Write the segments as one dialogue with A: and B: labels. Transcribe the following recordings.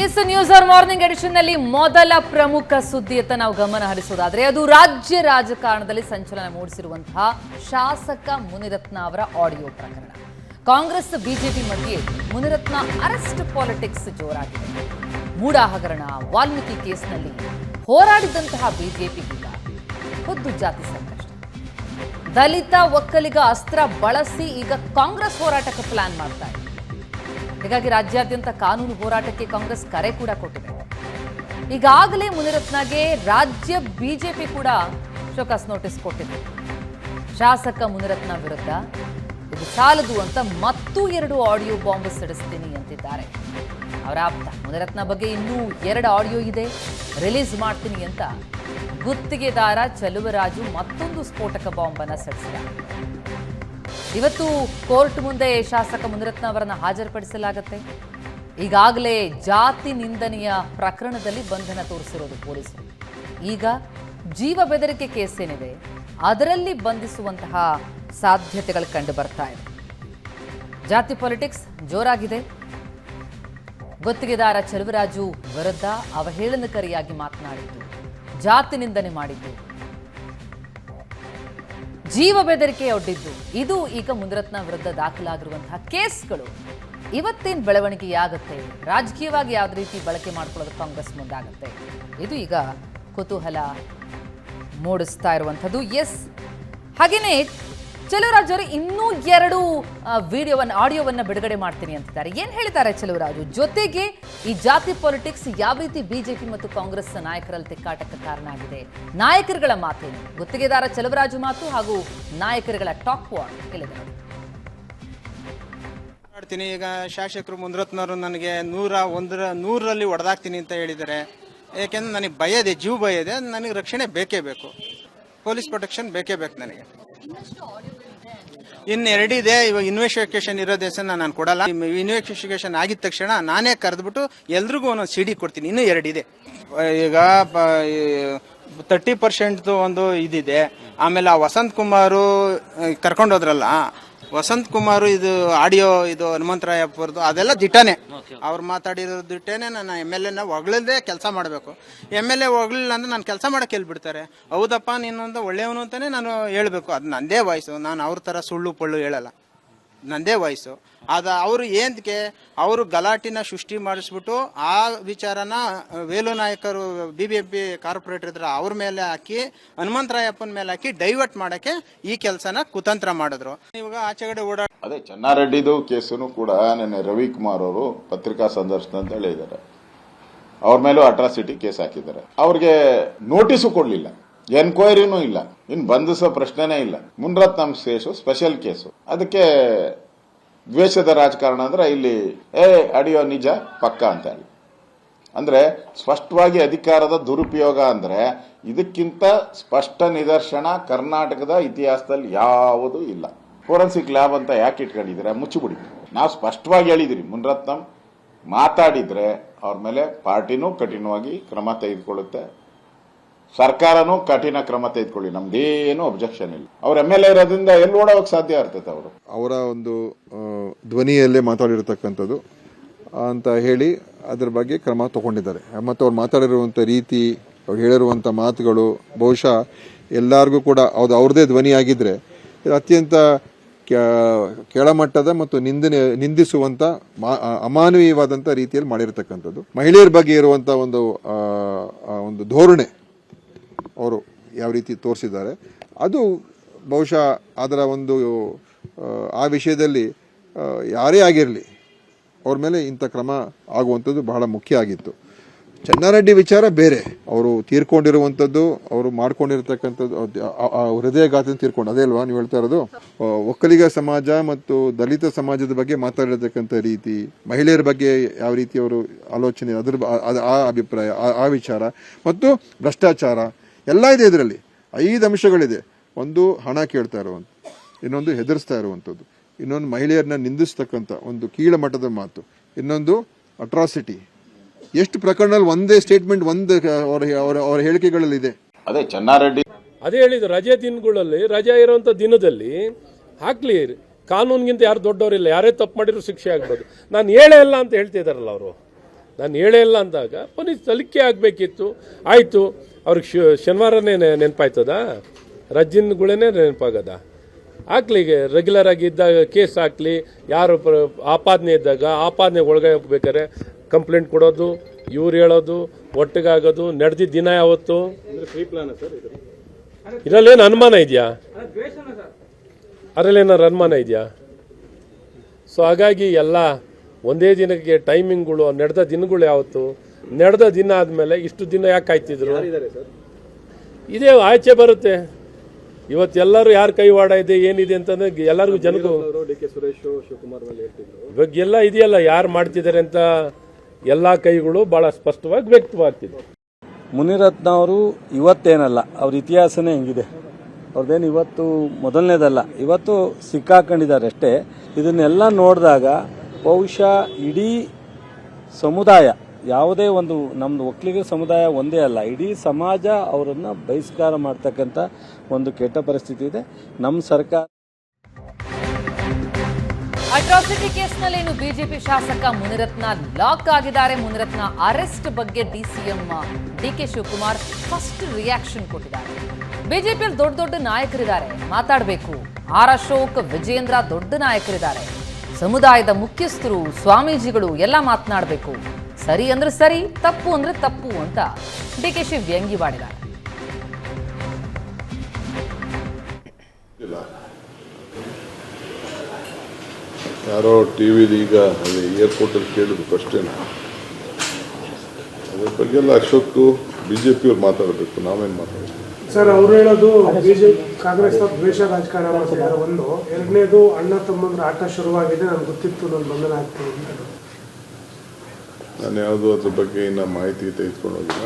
A: S news hour morning edition ನಲ್ಲಿ ಮೊದಲ ಪ್ರಮುಖ ಸುದ್ದಿಯತ್ತ ನಾವು ಗಮನ ಹರಿಸೋದಾದ್ರೆ ಅದು ರಾಜ್ಯ ರಾಜಕಾರಣದಲ್ಲಿ ಸಂಚಲನ ಮೂಡಿಸಿರುವಂತಹ ಶಾಸಕ ಮುನಿರತ್ನ ಅವರ ಆಡಿಯೋ ಪ್ರಕರಣ. ಕಾಂಗ್ರೆಸ್ ಬಿಜೆಪಿ ಮಧ್ಯೆ ಮುನಿರತ್ನ ಅರೆಸ್ಟ್ ಪಾಲಿಟಿಕ್ಸ್ ಜೋರಾಗಿದೆ. ಮೂಡ ಹಗರಣ ವಾಲ್ಮೀಕಿ ಕೇಸ್ನಲ್ಲಿ ಹೋರಾಡಿದಂತಹ ಬಿಜೆಪಿಗೀಗ ಖುದ್ದು ಜಾತಿ ಸಂಕಷ್ಟ. ದಲಿತ ಒಕ್ಕಲಿಗ ಅಸ್ತ್ರ ಬಳಸಿ ಈಗ ಕಾಂಗ್ರೆಸ್ ಹೋರಾಟಕ್ಕೆ ಪ್ಲಾನ್ ಮಾಡ್ತಾ ಇದೆ. ಹೀಗಾಗಿ ರಾಜ್ಯಾದ್ಯಂತ ಕಾನೂನು ಹೋರಾಟಕ್ಕೆ ಕಾಂಗ್ರೆಸ್ ಕರೆ ಕೂಡ ಕೊಟ್ಟಿದೆ. ಈಗಾಗಲೇ ಮುನಿರತ್ನಗೆ ರಾಜ್ಯ ಬಿಜೆಪಿ ಕೂಡ ಶೋಕಾಸ್ ನೋಟಿಸ್ ಕೊಟ್ಟಿದೆ. ಶಾಸಕ ಮುನಿರತ್ನ ವಿರುದ್ಧ ಇದು ಸಾಲದು ಅಂತ ಮತ್ತೂ 2 ಆಡಿಯೋ ಬಾಂಬ್ ಸಿಡಿಸ್ತೀನಿ ಅಂತಿದ್ದಾರೆ ಅವರ ಆಪ್ತ. ಮುನಿರತ್ನ ಬಗ್ಗೆ ಇನ್ನೂ 2 ಆಡಿಯೋ ಇದೆ, ರಿಲೀಸ್ ಮಾಡ್ತೀನಿ ಅಂತ ಗುತ್ತಿಗೆದಾರ ಚಲುವರಾಜು ಮತ್ತೊಂದು ಸ್ಫೋಟಕ ಬಾಂಬ್ ಅನ್ನ ಸಿಡಿಸಿದ್ದಾರೆ. ಇವತ್ತು ಕೋರ್ಟ್ ಮುಂದೆ ಶಾಸಕ ಮುನಿರತ್ನ ಅವರನ್ನು ಹಾಜರುಪಡಿಸಲಾಗುತ್ತೆ. ಈಗಾಗಲೇ ಜಾತಿ ನಿಂದನೆಯ ಪ್ರಕರಣದಲ್ಲಿ ಬಂಧನ ತೋರಿಸಿರೋದು ಪೊಲೀಸರು. ಈಗ ಜೀವ ಬೆದರಿಕೆ ಕೇಸ್ ಏನಿದೆ ಅದರಲ್ಲಿ ಬಂಧಿಸುವಂತಹ ಸಾಧ್ಯತೆಗಳು ಕಂಡು ಬರ್ತಾ ಇದೆ. ಜಾತಿ ಪಾಲಿಟಿಕ್ಸ್ ಜೋರಾಗಿದೆ. ಗುತ್ತಿಗೆದಾರ ಚಲುವರಾಜು ವಿರುದ್ಧ ಅವಹೇಳನಕಾರಿಯಾಗಿ ಮಾತನಾಡಿದ್ದು, ಜಾತಿ ನಿಂದನೆ ಮಾಡಿದ್ದು, ಜೀವ ಬೆದರಿಕೆ ಒಡ್ಡಿದ್ದು, ಇದು ಈಗ ಮುನಿರತ್ನ ವಿರುದ್ಧ ದಾಖಲಾಗಿರುವಂತಹ ಕೇಸ್ಗಳು. ಇವತ್ತೇನು ಬೆಳವಣಿಗೆಯಾಗುತ್ತೆ, ರಾಜಕೀಯವಾಗಿ ಯಾವ ರೀತಿ ಬಳಕೆ ಮಾಡ್ಕೊಳ್ಳೋದು ಕಾಂಗ್ರೆಸ್ ಮುಂದಾಗುತ್ತೆ, ಇದು ಈಗ ಕುತೂಹಲ ಮೂಡಿಸ್ತಾ ಇರುವಂಥದ್ದು. ಎಸ್, ಹಾಗೇನೆ ಚಲುವರಾಜ್ ಅವರು ಇನ್ನೂ 2 ಆಡಿಯೋವನ್ನ ಬಿಡುಗಡೆ ಮಾಡ್ತೀನಿ ಅಂತಿದ್ದಾರೆ. ಏನ್ ಹೇಳಿದ್ದಾರೆ ಚಲುವರಾಜು? ಜೊತೆಗೆ ಈ ಜಾತಿ ಪಾಲಿಟಿಕ್ಸ್ ಯಾವ ರೀತಿ ಬಿಜೆಪಿ ಮತ್ತು ಕಾಂಗ್ರೆಸ್ ನಾಯಕರಲ್ಲಿ ತಿಕ್ಕಾಟಕ್ಕೆ ಕಾರಣ ಆಗಿದೆ, ನಾಯಕರುಗಳ ಮಾತೇನು, ಗುತ್ತಿಗೆದಾರ ಚಲುವರಾಜು ಮಾತು ಹಾಗೂ ನಾಯಕರುಗಳ ಟಾಕ್ ವಾರ್ ಹೇಳಿದೆ.
B: ಮಾಡ್ತೀನಿ ಈಗ ಶಾಸಕರು ಮುನಿರತ್ನವರು ನನಗೆ 100ರಲ್ಲಿ ಹೊಡೆದಾಕ್ತೀನಿ ಅಂತ ಹೇಳಿದ್ದಾರೆ. ಯಾಕೆಂದ್ರೆ ನನಗೆ ಭಯ ಇದೆ, ಜೀವ ಭಯ ಇದೆ, ನನಗೆ ರಕ್ಷಣೆ ಬೇಕೇ ಬೇಕು, ಪೊಲೀಸ್ ಪ್ರೊಟೆಕ್ಷನ್ ಬೇಕೇ ಬೇಕು ನನಗೆ. ಇನ್ನು 2 ಇದೆ. ಇವಾಗ ಇನ್ವೆಸ್ಟಿಗೇಷನ್ ಇರೋ ದೇಶ ನಾನು ಕೊಡಲ್ಲ. ಇನ್ವೆಸ್ಟಿಗೇಷನ್ ಆಗಿದ ತಕ್ಷಣ ನಾನೇ ಕರೆದ್ಬಿಟ್ಟು ಎಲ್ರಿಗೂ ಒಂದೊಂದು CD ಕೊಡ್ತೀನಿ. ಇನ್ನೂ 2 ಇದೆ. ಈಗ 30% ಒಂದು ಇದಿದೆ. ಆಮೇಲೆ ಆ ವಸಂತ್ ಕುಮಾರು ಕರ್ಕೊಂಡೋದ್ರಲ್ಲ, ವಸಂತ್ ಕುಮಾರ್ ಇದು ಆಡಿಯೋ, ಇದು ಹನುಮಂತರಾಯಪ್ಪರದು, ಅದೆಲ್ಲ ದಿಟ್ಟನೆ. ಅವ್ರು ಮಾತಾಡಿರೋ ದಿಟ್ಟನೆ. ನಾನು MLA ಹೊಗಳದೇ ಕೆಲಸ ಮಾಡಬೇಕು. MLA ಹೊಗಳಿಲ್ಲ ಅಂದ್ರೆ ನಾನು ಕೆಲಸ ಮಾಡಕ್ಕೆ ಹೇಳ್ಬಿಡ್ತಾರೆ. ಹೌದಪ್ಪ ನೀನೊಂದು ಒಳ್ಳೆಯವನು ಅಂತಾನೆ ನಾನು ಹೇಳ್ಬೇಕು. ಅದು ನಂದೇ ವಾಯ್ಸು. ನಾನು ಅವ್ರ ಥರ ಸುಳ್ಳು ಪಳ್ಳು ಹೇಳಲ್ಲ, ನಂದೇ ವಾಯ್ಸು. ಅದು ಅವರು ಏನಕ್ಕೆ ಅವರು ಗಲಾಟಿನ ಸೃಷ್ಟಿ ಮಾಡಿಸ್ಬಿಟ್ಟು ಆ ವಿಚಾರನ ವೇಲು ನಾಯಕರು BBMP ಕಾರ್ಪೊರೇಟರ್ ಇದ್ರ ಅವ್ರ ಮೇಲೆ ಹಾಕಿ, ಹನುಮಂತರಾಯಪ್ಪನ ಮೇಲೆ ಹಾಕಿ ಡೈವರ್ಟ್ ಮಾಡಕ್ಕೆ ಈ ಕೆಲಸನ ಕುತಂತ್ರ ಮಾಡಿದ್ರು. ಇವಾಗ ಆಚೆಗಡೆ
C: ಅದೇ ಚೆನ್ನಾರೆಡ್ಡಿದು ಕೇಸನ್ನು ಕೂಡ ನಿನ್ನೆ ರವಿಕುಮಾರ್ ಅವರು ಪತ್ರಿಕಾ ಸಂದರ್ಶನದಲ್ಲಿ ಹೇಳಿದ್ದಾರೆ. ಅವ್ರ ಮೇಲೂ ಅಟ್ರಾಸಿಟಿ ಕೇಸ್ ಹಾಕಿದ್ದಾರೆ. ಅವ್ರಿಗೆ ನೋಟಿಸು ಕೊಡ್ಲಿಲ್ಲ, ಎನ್ಕ್ವೈರಿನೂ ಇಲ್ಲ, ಇನ್ ಬಂಧಿಸೋ ಪ್ರಶ್ನೆನೇ ಇಲ್ಲ. Munirathna case special case. ಅದಕ್ಕೆ ದ್ವೇಷದ ರಾಜಕಾರಣ ಅಂದ್ರೆ ಇಲ್ಲಿ ಆಡಿಯೋ ನಿಜ ಪಕ್ಕ ಅಂತ ಹೇಳಿ, ಅಂದ್ರೆ ಸ್ಪಷ್ಟವಾಗಿ ಅಧಿಕಾರದ ದುರುಪಯೋಗ ಅಂದ್ರೆ ಇದಕ್ಕಿಂತ ಸ್ಪಷ್ಟ ನಿದರ್ಶನ ಕರ್ನಾಟಕದ ಇತಿಹಾಸದಲ್ಲಿ ಯಾವುದೂ ಇಲ್ಲ. ಫೋರೆನ್ಸಿಕ್ ಲ್ಯಾಬ್ ಅಂತ ಯಾಕೆ ಇಟ್ಕೊಂಡಿದ್ರೆ ಮುಚ್ಚಿಬಿಡಿ. ನಾವು ಸ್ಪಷ್ಟವಾಗಿ ಹೇಳಿದಿರಿ, ಮುನಿರತ್ನ ಮಾತಾಡಿದ್ರೆ ಅವ್ರ ಮೇಲೆ ಪಾರ್ಟಿನೂ ಕಠಿಣವಾಗಿ ಕ್ರಮ ತೆಗೆದುಕೊಳ್ಳುತ್ತೆ, ಸರ್ಕಾರನೂ ಕಠಿಣ ಕ್ರಮ ತೆಗೆದುಕೊಳ್ಳಿ, ನಮ್ದೇನು ಅಬ್ಜೆಕ್ಷನ್ ಇಲ್ಲ. ಅವ್ರ MLA ಇರೋದ್ರಿಂದ ಎಲ್ಲಿ ಓಡೋಕ್ ಸಾಧ್ಯ ಇರ್ತೈತೆ. ಅವರ ಒಂದು ಧ್ವನಿಯಲ್ಲೇ ಮಾತಾಡಿರ್ತಕ್ಕಂಥದ್ದು ಅಂತ ಹೇಳಿ ಅದ್ರ ಬಗ್ಗೆ ಕ್ರಮ ತಗೊಂಡಿದ್ದಾರೆ. ಮತ್ತು ಅವ್ರು ಮಾತಾಡಿರುವಂಥ ರೀತಿ, ಅವ್ರು ಹೇಳಿರುವಂಥ ಮಾತುಗಳು ಬಹುಶಃ ಎಲ್ಲರಿಗೂ ಕೂಡ ಅವ್ರದೇ ಧ್ವನಿ ಆಗಿದ್ರೆ ಇದು ಅತ್ಯಂತ ಕೆಳಮಟ್ಟದ ಮತ್ತು ನಿಂದಿಸುವಂತ ಅಮಾನವೀಯವಾದಂಥ ರೀತಿಯಲ್ಲಿ ಮಾಡಿರ್ತಕ್ಕಂಥದ್ದು. ಮಹಿಳೆಯರ ಬಗ್ಗೆ ಇರುವಂಥ ಒಂದು ಧೋರಣೆ ಅವರು ಯಾವ ರೀತಿ ತೋರಿಸಿದ್ದಾರೆ, ಅದು ಬಹುಶಃ ಅದರ ಒಂದು ಆ ವಿಷಯದಲ್ಲಿ ಯಾರೇ ಆಗಿರಲಿ ಅವ್ರ ಮೇಲೆ ಇಂಥ ಕ್ರಮ ಆಗುವಂಥದ್ದು ಬಹಳ ಮುಖ್ಯ ಆಗಿತ್ತು. ಚೆನ್ನಾರೆಡ್ಡಿ ವಿಚಾರ ಬೇರೆ. ಅವರು ತೀರ್ಕೊಂಡಿರುವಂಥದ್ದು, ಅವರು ಮಾಡ್ಕೊಂಡಿರ್ತಕ್ಕಂಥದ್ದು ಹೃದಯಘಾತ ತೀರ್ಕೊಂಡು, ಅದೇ ಅಲ್ವಾ ನೀವು ಹೇಳ್ತಾ ಇರೋದು? ಒಕ್ಕಲಿಗ ಸಮಾಜ ಮತ್ತು ದಲಿತ ಸಮಾಜದ ಬಗ್ಗೆ ಮಾತಾಡಿರ್ತಕ್ಕಂಥ ರೀತಿ, ಮಹಿಳೆಯರ ಬಗ್ಗೆ ಯಾವ ರೀತಿ ಅವರು ಆಲೋಚನೆ, ಆ ಅಭಿಪ್ರಾಯ, ಆ ವಿಚಾರ ಮತ್ತು ಭ್ರಷ್ಟಾಚಾರ ಎಲ್ಲ ಇದೆ. ಇದರಲ್ಲಿ 5 ಅಂಶಗಳಿದೆ. ಒಂದು ಹಣ ಕೇಳ್ತಾ ಇರುವಂಥ, ಇನ್ನೊಂದು ಹೆದರಿಸ್ತಾ ಇರುವಂಥದ್ದು, ಇನ್ನೊಂದು ಮಹಿಳೆಯರನ್ನ ನಿಂದಿಸ್ತಕ್ಕಂಥ ಒಂದು ಕೀಳ ಮಟ್ಟದ ಮಾತು, ಇನ್ನೊಂದು ಅಟ್ರಾಸಿಟಿ. ಎಷ್ಟು ಪ್ರಕರಣದಲ್ಲಿ ಒಂದೇ ಸ್ಟೇಟ್ಮೆಂಟ್ ಅವರ ಹೇಳಿಕೆಗಳಲ್ಲಿ ಇದೆ. ಅದೇ ಚೆನ್ನಾರೆಡ್ಡಿ
D: ಅದೇ ಹೇಳಿದ್ರು, ರಜೆ ದಿನಗಳಲ್ಲಿ, ರಜೆ ಇರುವಂತ ದಿನದಲ್ಲಿ ಹಾಕ್ಲಿ, ಕಾನೂನಿಗಿಂತ ಯಾರು ದೊಡ್ಡವರಿಲ್ಲ, ಯಾರೇ ತಪ್ಪು ಮಾಡಿದ್ರು ಶಿಕ್ಷೆ ಆಗ್ಬೋದು. ನಾನು ಹೇಳೇ ಇಲ್ಲ ಅಂತ ಹೇಳ್ತಿದಾರಲ್ಲ ಅವರು. ನಾನು ಹೇಳೇ ಇಲ್ಲ ಅಂದಾಗ ಪೊಲೀಸ್ ತನಿಖೆ ಆಗಬೇಕಿತ್ತು. ಆಯಿತು, ಅವ್ರಿಗೆ ಶನಿವಾರನೇ ನೆನಪಾಯ್ತದ, ರಜ್ಜಿನ್ಗಳೇ ನೆನಪಾಗದ? ಹಾಕ್ಲಿ, ರೆಗ್ಯುಲರ್ ಆಗಿ ಇದ್ದಾಗ ಕೇಸ್ ಹಾಕ್ಲಿ, ಯಾರು ಆಪಾದನೆ ಇದ್ದಾಗ ಆಪಾದನೆ ಒಳಗೆ ಹೋಗ್ಬೇಕಾರೆ ಕಂಪ್ಲೇಂಟ್ ಕೊಡೋದು, ಇವ್ರು ಹೇಳೋದು, ಒಟ್ಟಿಗಾಗೋದು, ನಡೆದಿದ್ದ ದಿನ ಯಾವತ್ತು ಇದರಲ್ಲೇನು ಅನುಮಾನ ಇದೆಯಾ? ಅದರಲ್ಲೇನಾರು ಅನುಮಾನ ಇದೆಯಾ? ಸೊ ಹಾಗಾಗಿ ಎಲ್ಲ ಒಂದೇ ದಿನಕ್ಕೆ ಟೈಮಿಂಗ್ಗಳು, ನಡೆದ ದಿನಗಳು ಯಾವತ್ತು, ನಡೆದ ದಿನ ಆದಮೇಲೆ ಇಷ್ಟು ದಿನ ಯಾಕೆ ಕಾಯ್ತಿದ್ರು? ಇದೇ ಆಚೆ ಬರುತ್ತೆ. ಇವತ್ತೆಲ್ಲರೂ ಯಾರ ಕೈವಾಡ ಇದೆ ಏನಿದೆ ಅಂತಂದ್ರೆ ಎಲ್ಲರಿಗೂ ಜನಗೂ ಇವಾಗ ಎಲ್ಲ ಇದೆಯಲ್ಲ, ಯಾರು ಮಾಡ್ತಿದ್ದಾರೆ ಅಂತ ಎಲ್ಲ ಕೈಗಳು ಬಹಳ ಸ್ಪಷ್ಟವಾಗಿ ವ್ಯಕ್ತವಾಗ್ತಿದೆ.
E: ಮುನಿರತ್ನ ಅವರು ಇವತ್ತೇನಲ್ಲ, ಅವ್ರ ಇತಿಹಾಸನೇ ಹೆಂಗಿದೆ. ಅವ್ರದ್ದೇನು ಇವತ್ತು ಮೊದಲನೇದಲ್ಲ, ಇವತ್ತು ಸಿಕ್ಕಾಕೊಂಡಿದ್ದಾರೆ ಅಷ್ಟೇ. ಇದನ್ನೆಲ್ಲ ನೋಡಿದಾಗ ಬಹುಶಃ ಇಡೀ ಸಮುದಾಯ, ಯಾವುದೇ ಒಂದು ನಮ್ಮದು ಒಕ್ಕಲಿಗರ ಸಮುದಾಯ ಒಂದೇ ಅಲ್ಲ, ಇಡೀ ಸಮಾಜ ಅವರನ್ನು ಬಹಿಷ್ಕಾರ ಮಾಡ್ತಕ್ಕಂಥ ಒಂದು ಕೆಟ್ಟ ಪರಿಸ್ಥಿತಿ ಇದೆ. ನಮ್ಮ ಸರ್ಕಾರ
A: ಅಟ್ರಾಸಿಟಿ ಕೇಸ್ನಲ್ಲಿ ಇನ್ನು ಬಿಜೆಪಿ ಶಾಸಕ ಮುನಿರತ್ನ ಲಾಕ್ ಆಗಿದ್ದಾರೆ. ಮುನಿರತ್ನ ಅರೆಸ್ಟ್ ಬಗ್ಗೆ DCM DK Shivakumar first reaction ಕೊಟ್ಟಿದ್ದಾರೆ. ಬಿಜೆಪಿಯಲ್ಲಿ ದೊಡ್ಡ ದೊಡ್ಡ ನಾಯಕರಿದ್ದಾರೆ, ಮಾತಾಡಬೇಕು. ಆರ್ ಅಶೋಕ್, ವಿಜೇಂದ್ರ ದೊಡ್ಡ ನಾಯಕರಿದ್ದಾರೆ. ಸಮುದಾಯದ ಮುಖ್ಯಸ್ಥರು, ಸ್ವಾಮೀಜಿಗಳು ಎಲ್ಲ ಮಾತನಾಡಬೇಕು. ಸರಿ ಅಂದ್ರೆ ಸರಿ, ತಪ್ಪು ಅಂದ್ರೆ ತಪ್ಪು ಅಂತ ಡಿಕೆಶಿ ವ್ಯಂಗ್ಯವಾಡಿದ್ದಾರೆ.
F: ಯಾರೋ ಟಿವಿಲಿ ಈಗ ಅಲ್ಲಿ ಏರ್ಪೋರ್ಟಲ್ಲಿ ಕೇಳಿದ್ರು ಫಸ್ಟೇನ, ಅದ್ರ ಬಗ್ಗೆ ಎಲ್ಲ ಅಶೋಕ್ ಬಿಜೆಪಿಯವ್ರು ಮಾತಾಡಬೇಕು, ನಾವೇನು ಮಾತಾಡಬೇಕು
G: ಸರ್? ಅವ್ರು ಹೇಳೋದು ಬಿಜೆಪಿ ಕಾಂಗ್ರೆಸ್ ದ್ವೇಷ ರಾಜಕಾರಣ ಮಾಡ್ತಿದ್ದಾರೆ. ಒಂದು, ಎರಡನೇದು ಅಣ್ಣ ತಮ್ಮಂದ್ರ ಆಟ ಶುರುವಾಗಿದೆ, ನನಗೆ ಗೊತ್ತಿತ್ತು, ನಾನು ಬಂಧನ ಆಗ್ತೀನಿ ಅಂತ.
F: ನಾನು ಯಾವುದು ಅದ್ರ ಬಗ್ಗೆ ಇನ್ನು ಮಾಹಿತಿ ತೆಗೆದುಕೊಂಡು ಹೋಗಿಲ್ಲ.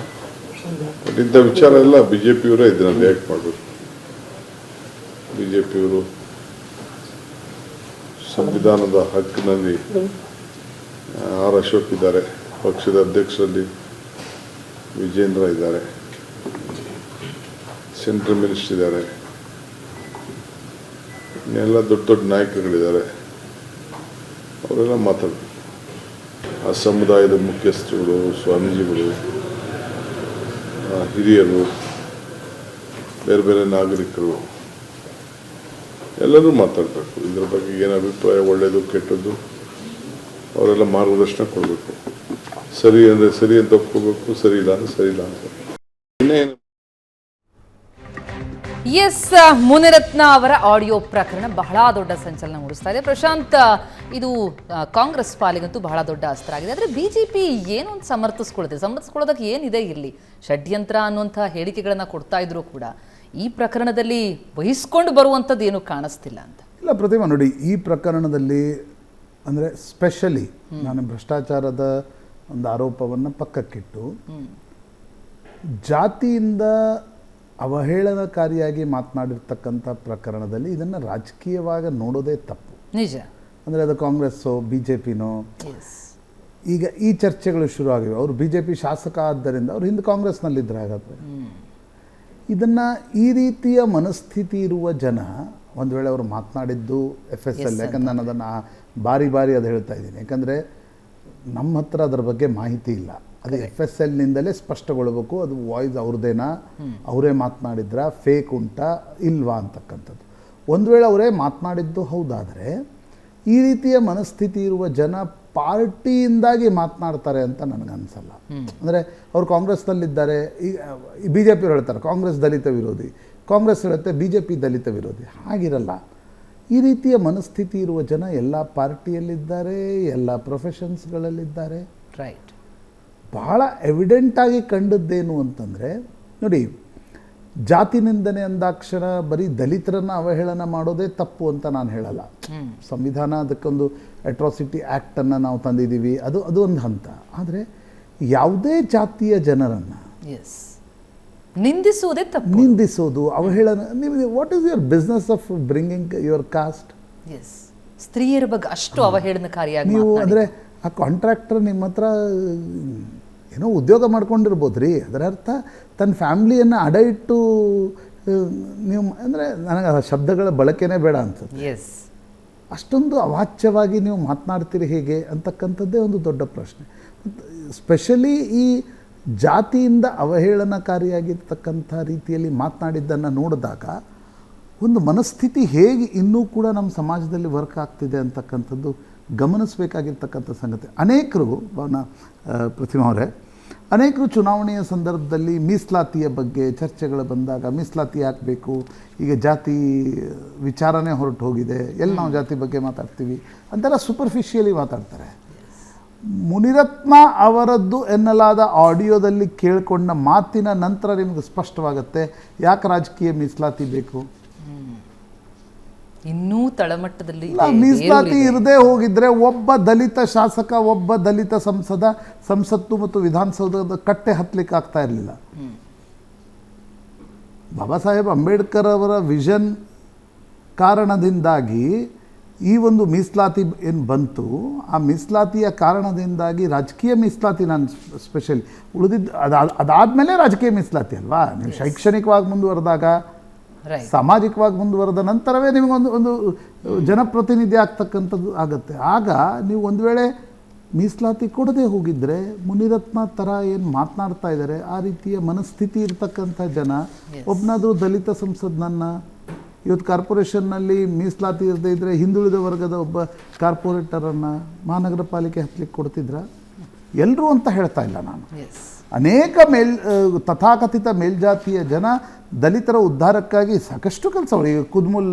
F: ಬಟ್ ಇಂಥ ವಿಚಾರ ಎಲ್ಲ ಬಿಜೆಪಿಯವರೇ ಇದನ್ನ ರಿಯಾಕ್ಟ್ ಮಾಡಬೇಕು. ಬಿಜೆಪಿಯವರು ಸಂವಿಧಾನದ ಹಕ್ಕಿನಲ್ಲಿ ಆರ್ ಅಶೋಕ್ ಇದ್ದಾರೆ, ಪಕ್ಷದ ಅಧ್ಯಕ್ಷರಲ್ಲಿ ವಿಜೇಂದ್ರ ಇದ್ದಾರೆ, ಸೆಂಟ್ರಲ್ ಮಿನಿಸ್ಟರ್ ಇದ್ದಾರೆ, ಇನ್ನೆಲ್ಲ ದೊಡ್ಡ ದೊಡ್ಡ ನಾಯಕರುಗಳಿದ್ದಾರೆ. ಅವರೆಲ್ಲ ಮಾತಾಡಬೇಕು. ಆ ಸಮುದಾಯದ ಮುಖ್ಯಸ್ಥರುಗಳು, ಸ್ವಾಮೀಜಿಗಳು, ಹಿರಿಯರು, ಬೇರೆ ಬೇರೆ ನಾಗರಿಕರು ಎಲ್ಲರೂ ಮಾತಾಡಬೇಕು. ಇದರ ಬಗ್ಗೆ ಏನು ಅಭಿಪ್ರಾಯ, ಒಳ್ಳೆಯದು ಕೆಟ್ಟದ್ದು, ಅವರೆಲ್ಲ ಮಾರ್ಗದರ್ಶನ ಕೊಡಬೇಕು. ಸರಿ ಅಂದರೆ ಸರಿ ಅಂತ ಒಪ್ಕೋಬೇಕು, ಸರಿ ಇಲ್ಲ ಅಂದರೆ ಸರಿ ಇಲ್ಲ ಅಂತ. ಇನ್ನೇನು
A: ಎಸ್, ಮುನಿರತ್ನ ಅವರ ಆಡಿಯೋ ಪ್ರಕರಣ ಬಹಳ ದೊಡ್ಡ ಸಂಚಲನ ಮೂಡಿಸ್ತಾ ಇದೆ. ಪ್ರಶಾಂತ್, ಇದು ಕಾಂಗ್ರೆಸ್ ಪಾಲಿಗಂತೂ ಬಹಳ ದೊಡ್ಡ ಅಸ್ತ್ರ ಆಗಿದೆ. ಆದರೆ ಬಿಜೆಪಿ ಏನೋ ಒಂದು ಸಮರ್ಥಿಸ್ಕೊಳ್ಳೋದಕ್ಕೆ ಏನಿದೆ ಇಲ್ಲಿ? ಷಡ್ಯಂತ್ರ ಅನ್ನುವಂಥ ಹೇಳಿಕೆಗಳನ್ನು ಕೊಡ್ತಾ ಇದ್ರು ಕೂಡ ಈ ಪ್ರಕರಣದಲ್ಲಿ ವಹಿಸ್ಕೊಂಡು ಬರುವಂಥದ್ದು ಏನು ಕಾಣಿಸ್ತಿಲ್ಲ ಅಂತ.
H: ಇಲ್ಲ ಪ್ರತಿಮಾ, ನೋಡಿ, ಈ ಪ್ರಕರಣದಲ್ಲಿ ಅಂದರೆ ಸ್ಪೆಷಲಿ ನಾನು ಭ್ರಷ್ಟಾಚಾರದ ಒಂದು ಆರೋಪವನ್ನು ಪಕ್ಕಕ್ಕಿಟ್ಟು ಜಾತಿಯಿಂದ ಅವಹೇಳನಕಾರಿಯಾಗಿ ಮಾತನಾಡಿರ್ತಕ್ಕಂಥ ಪ್ರಕರಣದಲ್ಲಿ ಇದನ್ನು ರಾಜಕೀಯವಾಗಿ ನೋಡೋದೇ ತಪ್ಪು.
A: ನಿಜ.
H: ಅಂದರೆ ಅದು ಕಾಂಗ್ರೆಸ್ಸೋ ಬಿ ಜೆ ಪಿನೋ, ಈಗ ಈ ಚರ್ಚೆಗಳು ಶುರು ಆಗಿವೆ. ಅವರು ಬಿ ಜೆ ಪಿ ಶಾಸಕ ಆದ್ದರಿಂದ ಅವ್ರು ಹಿಂದೆ ಕಾಂಗ್ರೆಸ್ನಲ್ಲಿದ್ದರೆ ಹಾಗಾದರೆ ಇದನ್ನು ಈ ರೀತಿಯ ಮನಸ್ಥಿತಿ ಇರುವ ಜನ ಒಂದು ವೇಳೆ ಅವರು ಮಾತನಾಡಿದ್ದು FSL, ಯಾಕಂದ್ರೆ ನಾನು ಅದನ್ನು ಬಾರಿ ಅದು ಹೇಳ್ತಾ ಇದ್ದೀನಿ, ಯಾಕಂದರೆ ನಮ್ಮ ಹತ್ರ ಅದರ ಬಗ್ಗೆ ಮಾಹಿತಿ ಇಲ್ಲ. ಅದು FSLನಿಂದಲೇ ಸ್ಪಷ್ಟಗೊಳ್ಬೇಕು, ಅದು ವಾಯ್ಸ್ ಅವ್ರದ್ದೇನಾ, ಅವರೇ ಮಾತನಾಡಿದ್ರಾ, ಫೇಕ್ ಉಂಟಾ ಇಲ್ವಾ ಅಂತಕ್ಕಂಥದ್ದು. ಒಂದು ವೇಳೆ ಅವರೇ ಮಾತನಾಡಿದ್ದು ಹೌದಾದರೆ ಈ ರೀತಿಯ ಮನಸ್ಥಿತಿ ಇರುವ ಜನ ಪಾರ್ಟಿಯಿಂದಾಗಿ ಮಾತನಾಡ್ತಾರೆ ಅಂತ ನನಗನ್ಸಲ್ಲ. ಅಂದರೆ ಅವರು ಕಾಂಗ್ರೆಸ್ನಲ್ಲಿದ್ದಾರೆ, ಈ ಬಿ ಜೆ ಪಿಯವರು ಹೇಳ್ತಾರೆ ಕಾಂಗ್ರೆಸ್ ದಲಿತ ವಿರೋಧಿ, ಕಾಂಗ್ರೆಸ್ ಹೇಳುತ್ತೆ ಬಿ ಜೆ ಪಿ ದಲಿತ ವಿರೋಧಿ. ಹಾಗಿರಲ್ಲ. ಈ ರೀತಿಯ ಮನಸ್ಥಿತಿ ಇರುವ ಜನ ಎಲ್ಲ ಪಾರ್ಟಿಯಲ್ಲಿದ್ದಾರೆ, ಎಲ್ಲ ಪ್ರೊಫೆಷನ್ಸ್ಗಳಲ್ಲಿದ್ದಾರೆ.
A: ರೈಟ್.
H: ಬಹಳ ಎವಿಡೆಂಟಾಗಿ ಕಂಡದ್ದೇನು ಅಂತಂದರೆ, ನೋಡಿ, ಜಾತಿ ನಿಂದನೆ ಅಂದಾಕ್ಷರ ಬರೀ ದಲಿತರನ್ನು ಅವಹೇಳನ ಮಾಡೋದೇ ತಪ್ಪು ಅಂತ ನಾನು ಹೇಳಲ್ಲ. ಸಂವಿಧಾನ ಅದಕ್ಕೊಂದು ಅಟ್ರಾಸಿಟಿ ಆ್ಯಕ್ಟನ್ನು ನಾವು ತಂದಿದ್ದೀವಿ, ಅದು ಒಂದು ಹಂತ. ಆದರೆ ಯಾವುದೇ ಜಾತಿಯ ಜನರನ್ನು
A: ನಿಂದಿಸುವುದೇ ತಪ್ಪು.
H: ನಿಂದಿಸೋದು, ಅವಹೇಳನ, ನೀವು what is your business of bringing your cost?
A: ಸ್ತ್ರೀಯರ ಬಗ್ಗೆ ಅಷ್ಟು ಅವಹೇಳನಕಾರಿಯಾಗಿ
H: ನೀವು ಅಂದರೆ ಆ ಕಾಂಟ್ರಾಕ್ಟರ್ ನಿಮ್ಮ ಹತ್ರ ಏನೋ ಉದ್ಯೋಗ ಮಾಡ್ಕೊಂಡಿರ್ಬೋದು ರೀ, ಅದರ ಅರ್ಥ ತನ್ನ ಫ್ಯಾಮ್ಲಿಯನ್ನು ಅಡ ಇಟ್ಟು ನೀವು, ಅಂದರೆ ನನಗೆ ಆ ಶಬ್ದಗಳ ಬಳಕೆನೇ ಬೇಡ ಅನ್ಸುತ್ತೆ. ಅಷ್ಟೊಂದು ಅವಾಚ್ಯವಾಗಿ ನೀವು ಮಾತನಾಡ್ತೀರಿ ಹೇಗೆ ಅಂತಕ್ಕಂಥದ್ದೇ ಒಂದು ದೊಡ್ಡ ಪ್ರಶ್ನೆ. ಸ್ಪೆಷಲಿ ಈ ಜಾತಿಯಿಂದ ಅವಹೇಳನಕಾರಿಯಾಗಿರ್ತಕ್ಕಂಥ ರೀತಿಯಲ್ಲಿ ಮಾತನಾಡಿದ್ದನ್ನು ನೋಡಿದಾಗ ಒಂದು ಮನಸ್ಥಿತಿ ಹೇಗೆ ಇನ್ನೂ ಕೂಡ ನಮ್ಮ ಸಮಾಜದಲ್ಲಿ ವರ್ಕ್ ಆಗ್ತಿದೆ ಅಂತಕ್ಕಂಥದ್ದು ಗಮನಿಸಬೇಕಾಗಿರ್ತಕ್ಕಂಥ ಸಂಗತಿ. ಅನೇಕರು ಪ್ರತಿಮಾ ಅವರೇ, ಅನೇಕರು ಚುನಾವಣೆಯ ಸಂದರ್ಭದಲ್ಲಿ ಮೀಸಲಾತಿಯ ಬಗ್ಗೆ ಚರ್ಚೆಗಳು ಬಂದಾಗ ಮೀಸಲಾತಿ ಹಾಕಬೇಕು, ಈಗ ಜಾತಿ ವಿಚಾರನೇ ಹೊರಟು ಹೋಗಿದೆ, ಎಲ್ಲಿ ನಾವು ಜಾತಿ ಬಗ್ಗೆ ಮಾತಾಡ್ತೀವಿ ಅಂತೆಲ್ಲ ಸೂಪರ್ಫಿಷಿಯಲಿ ಮಾತಾಡ್ತಾರೆ. ಮುನಿರತ್ನ ಅವರದ್ದು ಎನ್ನಲಾದ ಆಡಿಯೋದಲ್ಲಿ ಕೇಳಿಕೊಂಡ ಮಾತಿನ ನಂತರ ನಿಮಗೆ ಸ್ಪಷ್ಟವಾಗುತ್ತೆ ಯಾಕೆ ರಾಜಕೀಯ ಮೀಸಲಾತಿ ಬೇಕು.
A: ಇನ್ನೂ ತಳಮಟ್ಟದಲ್ಲಿ
H: ಮೀಸಲಾತಿ ಇರದೇ ಹೋಗಿದ್ರೆ ಒಬ್ಬ ದಲಿತ ಶಾಸಕ, ಒಬ್ಬ ದಲಿತ ಸಂಸದ ಸಂಸತ್ತು ಮತ್ತು ವಿಧಾನಸೌಧದ ಕಟ್ಟೆ ಹತ್ತಲಿಕ್ಕೆ ಆಗ್ತಾ ಇರಲಿಲ್ಲ. ಬಾಬಾ ಸಾಹೇಬ್ ಅಂಬೇಡ್ಕರ್ ಅವರ ವಿಷನ್ ಕಾರಣದಿಂದಾಗಿ ಈ ಒಂದು ಮೀಸಲಾತಿ ಏನು ಬಂತು, ಆ ಮೀಸಲಾತಿಯ ಕಾರಣದಿಂದಾಗಿ ರಾಜಕೀಯ ಮೀಸಲಾತಿ, ನಾನು ಸ್ಪೆಷಲಿ ಉಳಿದಿದ್ದು ಅದಾದಮೇಲೆ ರಾಜಕೀಯ ಮೀಸಲಾತಿ ಅಲ್ವಾ. ನೀವು ಶೈಕ್ಷಣಿಕವಾಗಿ ಮುಂದುವರೆದಾಗ, ಸಾಮಾಜಿಕವಾಗಿ ಮುಂದುವರೆದ ನಂತರವೇ ನಿಮಗೊಂದು ಜನಪ್ರತಿನಿಧಿ ಆಗ್ತಕ್ಕಂಥದ್ದು ಆಗುತ್ತೆ. ಆಗ ನೀವು ಒಂದು ವೇಳೆ ಮೀಸಲಾತಿ ಕೊಡದೆ ಹೋಗಿದ್ರೆ ಮುನಿರತ್ನ ಥರ ಏನು ಮಾತನಾಡ್ತಾ ಇದ್ದಾರೆ ಆ ರೀತಿಯ ಮನಸ್ಥಿತಿ ಇರ್ತಕ್ಕಂಥ ಜನ ಒಬ್ಬನಾದರೂ ದಲಿತ ಸಂಸದನನ್ನು ಇವತ್ತು ಕಾರ್ಪೊರೇಷನ್ನಲ್ಲಿ ಮೀಸಲಾತಿ ಇರದೇ ಇದ್ದರೆ ಹಿಂದುಳಿದ ವರ್ಗದ ಒಬ್ಬ ಕಾರ್ಪೊರೇಟರನ್ನು ಮಹಾನಗರ ಪಾಲಿಕೆ ಹತ್ತಲಿಕ್ಕೆ ಕೊಡ್ತಿದ್ರ? ಎಲ್ಲರೂ ಅಂತ ಹೇಳ್ತಾ ಇಲ್ಲ ನಾನು. ಅನೇಕ ತಥಾಕಥಿತ ಮೇಲ್ಜಾತಿಯ ಜನ ದಲಿತರ ಉದ್ಧಾರಕ್ಕಾಗಿ ಸಾಕಷ್ಟು ಕೆಲಸ. ಅವರು ಈಗ ಕುದ್ಮುಲ್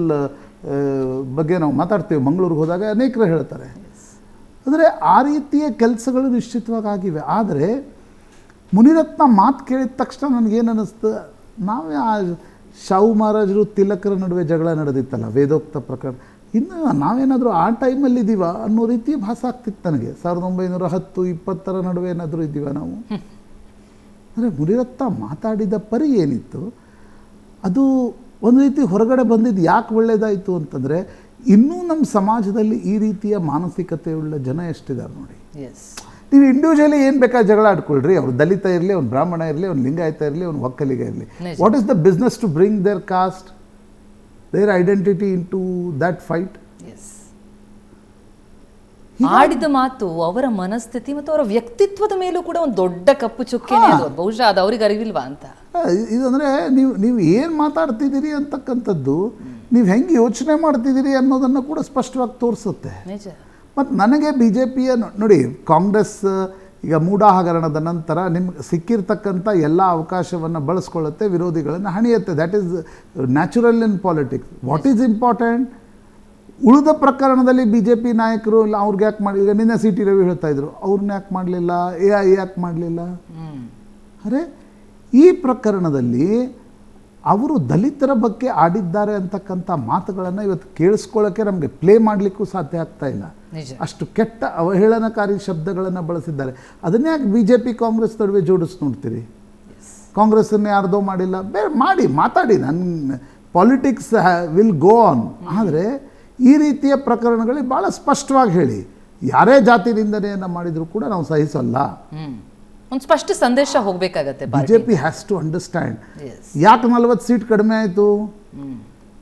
H: ಬಗ್ಗೆ ನಾವು ಮಾತಾಡ್ತೀವಿ, ಮಂಗಳೂರಿಗೆ ಹೋದಾಗ ಅನೇಕರು ಹೇಳ್ತಾರೆ. ಅಂದರೆ ಆ ರೀತಿಯ ಕೆಲಸಗಳು ನಿಶ್ಚಿತವಾಗಿ ಆಗಿವೆ. ಆದರೆ ಮುನಿರತ್ನ ಮಾತು ಕೇಳಿದ ತಕ್ಷಣ ನನಗೇನು ಅನ್ನಿಸ್ತು, ನಾವೇ ಆ ಶಾಹು ಮಹಾರಾಜರು ತಿಲಕರ ನಡುವೆ ಜಗಳ ನಡೆದಿತ್ತಲ್ಲ ವೇದೋಕ್ತ ಪ್ರಕರಣ, ಇನ್ನು ನಾವೇನಾದರೂ ಆ ಟೈಮಲ್ಲಿ ಇದ್ದೀವ ಅನ್ನೋ ರೀತಿ ಭಾಸ ಆಗ್ತಿತ್ತು ನನಗೆ. 1910-20 ನಡುವೆ ಏನಾದರೂ ಇದ್ದೀವ ನಾವು? ಅಂದರೆ ಮುನಿರತ್ನ ಮಾತಾಡಿದ ಪರಿ ಏನಿತ್ತು ಅದು ಒಂದು ರೀತಿ ಹೊರಗಡೆ ಬಂದಿದ್ದು ಯಾಕೆ ಒಳ್ಳೆಯದಾಯಿತು ಅಂತಂದರೆ, ಇನ್ನೂ ನಮ್ಮ ಸಮಾಜದಲ್ಲಿ ಈ ರೀತಿಯ ಮಾನಸಿಕತೆಯುಳ್ಳ ಜನ ಎಷ್ಟಿದ್ದಾರೆ ನೋಡಿ. ನೀವು ಇಂಡಿವಿಜುವಲಿ ಏನು ಬೇಕಾದ್ರೆ ಜಗಳ ಆಡ್ಕೊಳ್ರಿ, ಅವ್ರು ದಲಿತ ಇರಲಿ, ಅವ್ನು ಬ್ರಾಹ್ಮಣ ಇರಲಿ, ಅವ್ನು ಲಿಂಗಾಯತ ಇರಲಿ, ಅವ್ನು ಒಕ್ಕಲಿಗ ಇರಲಿ. What is the business to bring their caste, their identity into that fight?
A: ಆಡಿದ ಮಾತು ಅವರ ಮನಸ್ಥಿತಿ ಮತ್ತು ಅವರ ವ್ಯಕ್ತಿತ್ವದ ಮೇಲೂ ಕೂಡ ಒಂದು ದೊಡ್ಡ ಕಪ್ಪು ಚುಕ್ಕೆನೇ ಅದು. ಬಹುಶಃ ಅದು ಅವ್ರಿಗೆ ಅರಿವಿಲ್ವಾ ಅಂತ.
H: ಇದಂದರೆ ನೀವು ಏನು ಮಾತಾಡ್ತಿದ್ದೀರಿ ಅಂತಕ್ಕಂಥದ್ದು, ನೀವು ಹೆಂಗೆ ಯೋಚನೆ ಮಾಡ್ತಿದ್ದೀರಿ ಅನ್ನೋದನ್ನು ಕೂಡ ಸ್ಪಷ್ಟವಾಗಿ ತೋರಿಸುತ್ತೆ. ಮತ್ತು ನನಗೆ ಬಿ ಜೆ ಪಿಯ ನೋಡಿ, ಕಾಂಗ್ರೆಸ್ ಈಗ ಮೂಢ ಹಗರಣದ ನಂತರ ನಿಮ್ಗೆ ಸಿಕ್ಕಿರ್ತಕ್ಕಂಥ ಎಲ್ಲ ಅವಕಾಶವನ್ನು ಬಳಸ್ಕೊಳ್ಳುತ್ತೆ, ವಿರೋಧಿಗಳನ್ನು ಹಣಿಯುತ್ತೆ. That is natural in politics. What is important, ಉಳಿದ ಪ್ರಕರಣದಲ್ಲಿ ಬಿ ಜೆ ಪಿ ನಾಯಕರು ಇಲ್ಲ ಅವ್ರಿಗೆ ಯಾಕೆ ಮಾಡಿ, ಈಗ ನಿನ್ನೆ ಸಿ ಟಿ ರವಿ ಹೇಳ್ತಾ ಇದ್ರು ಅವ್ರನ್ನ ಯಾಕೆ ಮಾಡಲಿಲ್ಲ, AI ಯಾಕೆ ಮಾಡಲಿಲ್ಲ. ಅರೆ ಈ ಪ್ರಕರಣದಲ್ಲಿ ಅವರು ದಲಿತರ ಬಗ್ಗೆ ಆಡಿದ್ದಾರೆ ಅಂತಕ್ಕಂಥ ಮಾತುಗಳನ್ನು ಇವತ್ತು ಕೇಳಿಸ್ಕೊಳ್ಳೋಕ್ಕೆ ನಮಗೆ ಪ್ಲೇ ಮಾಡಲಿಕ್ಕೂ ಸಾಧ್ಯ ಆಗ್ತಾ ಇಲ್ಲ. ಅಷ್ಟು ಕೆಟ್ಟ ಅವಹೇಳನಕಾರಿ ಶಬ್ದಗಳನ್ನು ಬಳಸಿದ್ದಾರೆ. ಅದನ್ನೇ ಯಾಕೆ ಬಿ ಜೆ ಪಿ ಕಾಂಗ್ರೆಸ್ ನಡುವೆ ಜೋಡಿಸಿ ನೋಡ್ತೀರಿ? ಕಾಂಗ್ರೆಸ್ಸನ್ನು ಯಾರ್ದೋ ಮಾಡಿಲ್ಲ, ಬೇರೆ ಮಾತಾಡಿ, ನನ್ನ ಪಾಲಿಟಿಕ್ಸ್ ವಿಲ್ ಗೋ ಆನ್. ಆದರೆ ಈ ರೀತಿಯ ಪ್ರಕರಣಗಳಿಗೆ ಭಾಳ ಸ್ಪಷ್ಟವಾಗಿ ಹೇಳಿ, ಯಾರೇ ಜಾತಿ ನಿಂದನೆಯನ್ನು ಮಾಡಿದರೂ ಕೂಡ ನಾವು ಸಹಿಸಲ್ಲ.
A: ಒಂದು ಸ್ಪಷ್ಟ ಸಂದೇಶ ಹೋಗಬೇಕಾಗತ್ತೆ.
H: BJP has to understand. ಯಾಕೆ 40 ಸೀಟ್ ಕಡಿಮೆ ಆಯಿತು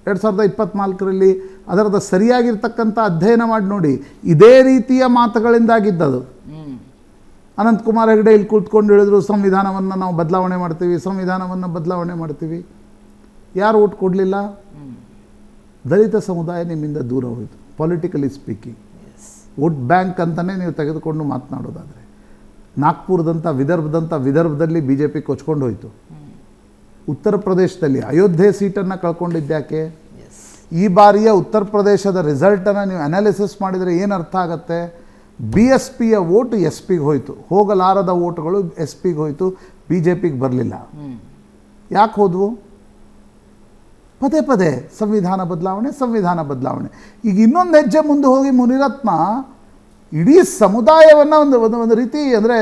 H: 2024ರಲ್ಲಿ? ಅದರದ ಸರಿಯಾಗಿರ್ತಕ್ಕಂಥ ಅಧ್ಯಯನ ಮಾಡಿ ನೋಡಿ. ಇದೇ ರೀತಿಯ ಮಾತುಗಳಿಂದಾಗಿದ್ದದು. ಅನಂತಕುಮಾರ್ ಹೆಗಡೆ ಇಲ್ಲಿ ಕೂತ್ಕೊಂಡು ಹೇಳಿದ್ರು ಸಂವಿಧಾನವನ್ನು ನಾವು ಬದಲಾವಣೆ ಮಾಡ್ತೀವಿ, ಸಂವಿಧಾನವನ್ನು ಬದಲಾವಣೆ ಮಾಡ್ತೀವಿ. ಯಾರು ಓಟ್ ಕೊಡಲಿಲ್ಲ? ದಲಿತ ಸಮುದಾಯ ನಿಮ್ಮಿಂದ ದೂರ ಹೋಯಿತು. ಪೊಲಿಟಿಕಲಿ ಸ್ಪೀಕಿಂಗ್ ವೋಟ್ ಬ್ಯಾಂಕ್ ಅಂತಲೇ ನೀವು ತೆಗೆದುಕೊಂಡು ಮಾತನಾಡೋದಾದರೆ, ನಾಗ್ಪುರದಂಥ ವಿದರ್ಭದಲ್ಲಿ ಬಿ ಜೆ ಪಿ ಕೊಚ್ಕೊಂಡು ಹೋಯಿತು. ಉತ್ತರ ಪ್ರದೇಶದಲ್ಲಿ ಅಯೋಧ್ಯೆ ಸೀಟನ್ನು ಕಳ್ಕೊಂಡಿದ್ದ್ಯಾಕೆ? ಈ ಬಾರಿಯ ಉತ್ತರ ಪ್ರದೇಶದ ರಿಸಲ್ಟನ್ನು ನೀವು ಅನಾಲಿಸಿಸ್ ಮಾಡಿದರೆ ಏನು ಅರ್ಥ ಆಗುತ್ತೆ? BSPಯ ವೋಟು SP ಗೆ ಹೋಯಿತು, ಹೋಗಲಾರದ ವೋಟುಗಳು SP ಗೆ ಹೋಯಿತು, ಬಿ ಜೆ ಪಿಗೆ ಬರಲಿಲ್ಲ. ಯಾಕೆ ಹೋದವು? ಪದೇ ಸಂವಿಧಾನ ಬದಲಾವಣೆ. ಈಗ ಇನ್ನೊಂದು ಹೆಜ್ಜೆ ಮುಂದೆ ಹೋಗಿ ಮುನಿರತ್ನ ಇಡೀ ಸಮುದಾಯವನ್ನು ಒಂದು ರೀತಿ ಅಂದರೆ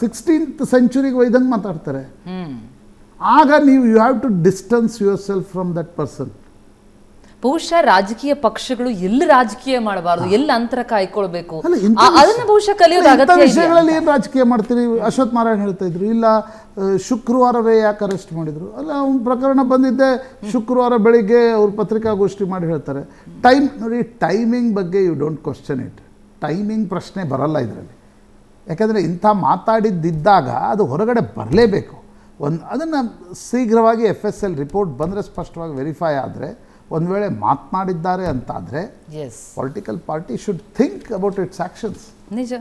H: 16th ಸೆಂಚುರಿಗೆ ಒಯ್ದಂಗೆ ಮಾತಾಡ್ತಾರೆ. ಆಗ ನೀವು you have to distance yourself from that person.
A: ಬಹುಶಃ ರಾಜಕೀಯ ಪಕ್ಷಗಳು ಎಲ್ಲಿ ರಾಜಕೀಯ ಮಾಡಬಾರ್ದು, ಎಲ್ಲಿ ಅಂತರ ಕಾಯ್ಕೊಳ್ಬೇಕು, ಅದನ್ನ ಬಹುಶಃ ಕಲಿಯೋದು ಅಗತ್ಯ ಇದೆ.
H: ವಿಷಯಗಳಲ್ಲಿ ಏನು ರಾಜಕೀಯ ಮಾಡ್ತೀರಿ? ಅಶ್ವಥ್ ನಾರಾಯಣ್ ಹೇಳ್ತಾ ಇದ್ರು, ಇಲ್ಲ ಶುಕ್ರವಾರವೇ ಯಾಕೆ ಅರೆಸ್ಟ್ ಮಾಡಿದ್ರು? ಅಲ್ಲ, ಅವ್ನ ಪ್ರಕರಣ ಬಂದಿದ್ದೆ ಶುಕ್ರವಾರ ಬೆಳಿಗ್ಗೆ ಅವ್ರು ಪತ್ರಿಕಾಗೋಷ್ಠಿ ಮಾಡಿ ಹೇಳ್ತಾರೆ. ಟೈಮಿಂಗ್ ಬಗ್ಗೆ you don't question it. Timing ಪ್ರಶ್ನೆ ಬರಲ್ಲ ಇದರಲ್ಲಿ. ಯಾಕಂದರೆ ಇಂಥ ಮಾತಾಡಿದ್ದಿದ್ದಾಗ ಅದು ಹೊರಗಡೆ ಬರಲೇಬೇಕು. ಅದನ್ನು ಶೀಘ್ರವಾಗಿ FSL ರಿಪೋರ್ಟ್ ಬಂದರೆ ಸ್ಪಷ್ಟವಾಗಿ ವೆರಿಫೈ ಆದರೆ, ಒಂದು ವೇಳೆ ಮಾತನಾಡಿದ್ದಾರೆ ಅಂತಾದರೆ political party should think about it's actions.
A: ನಿಜ.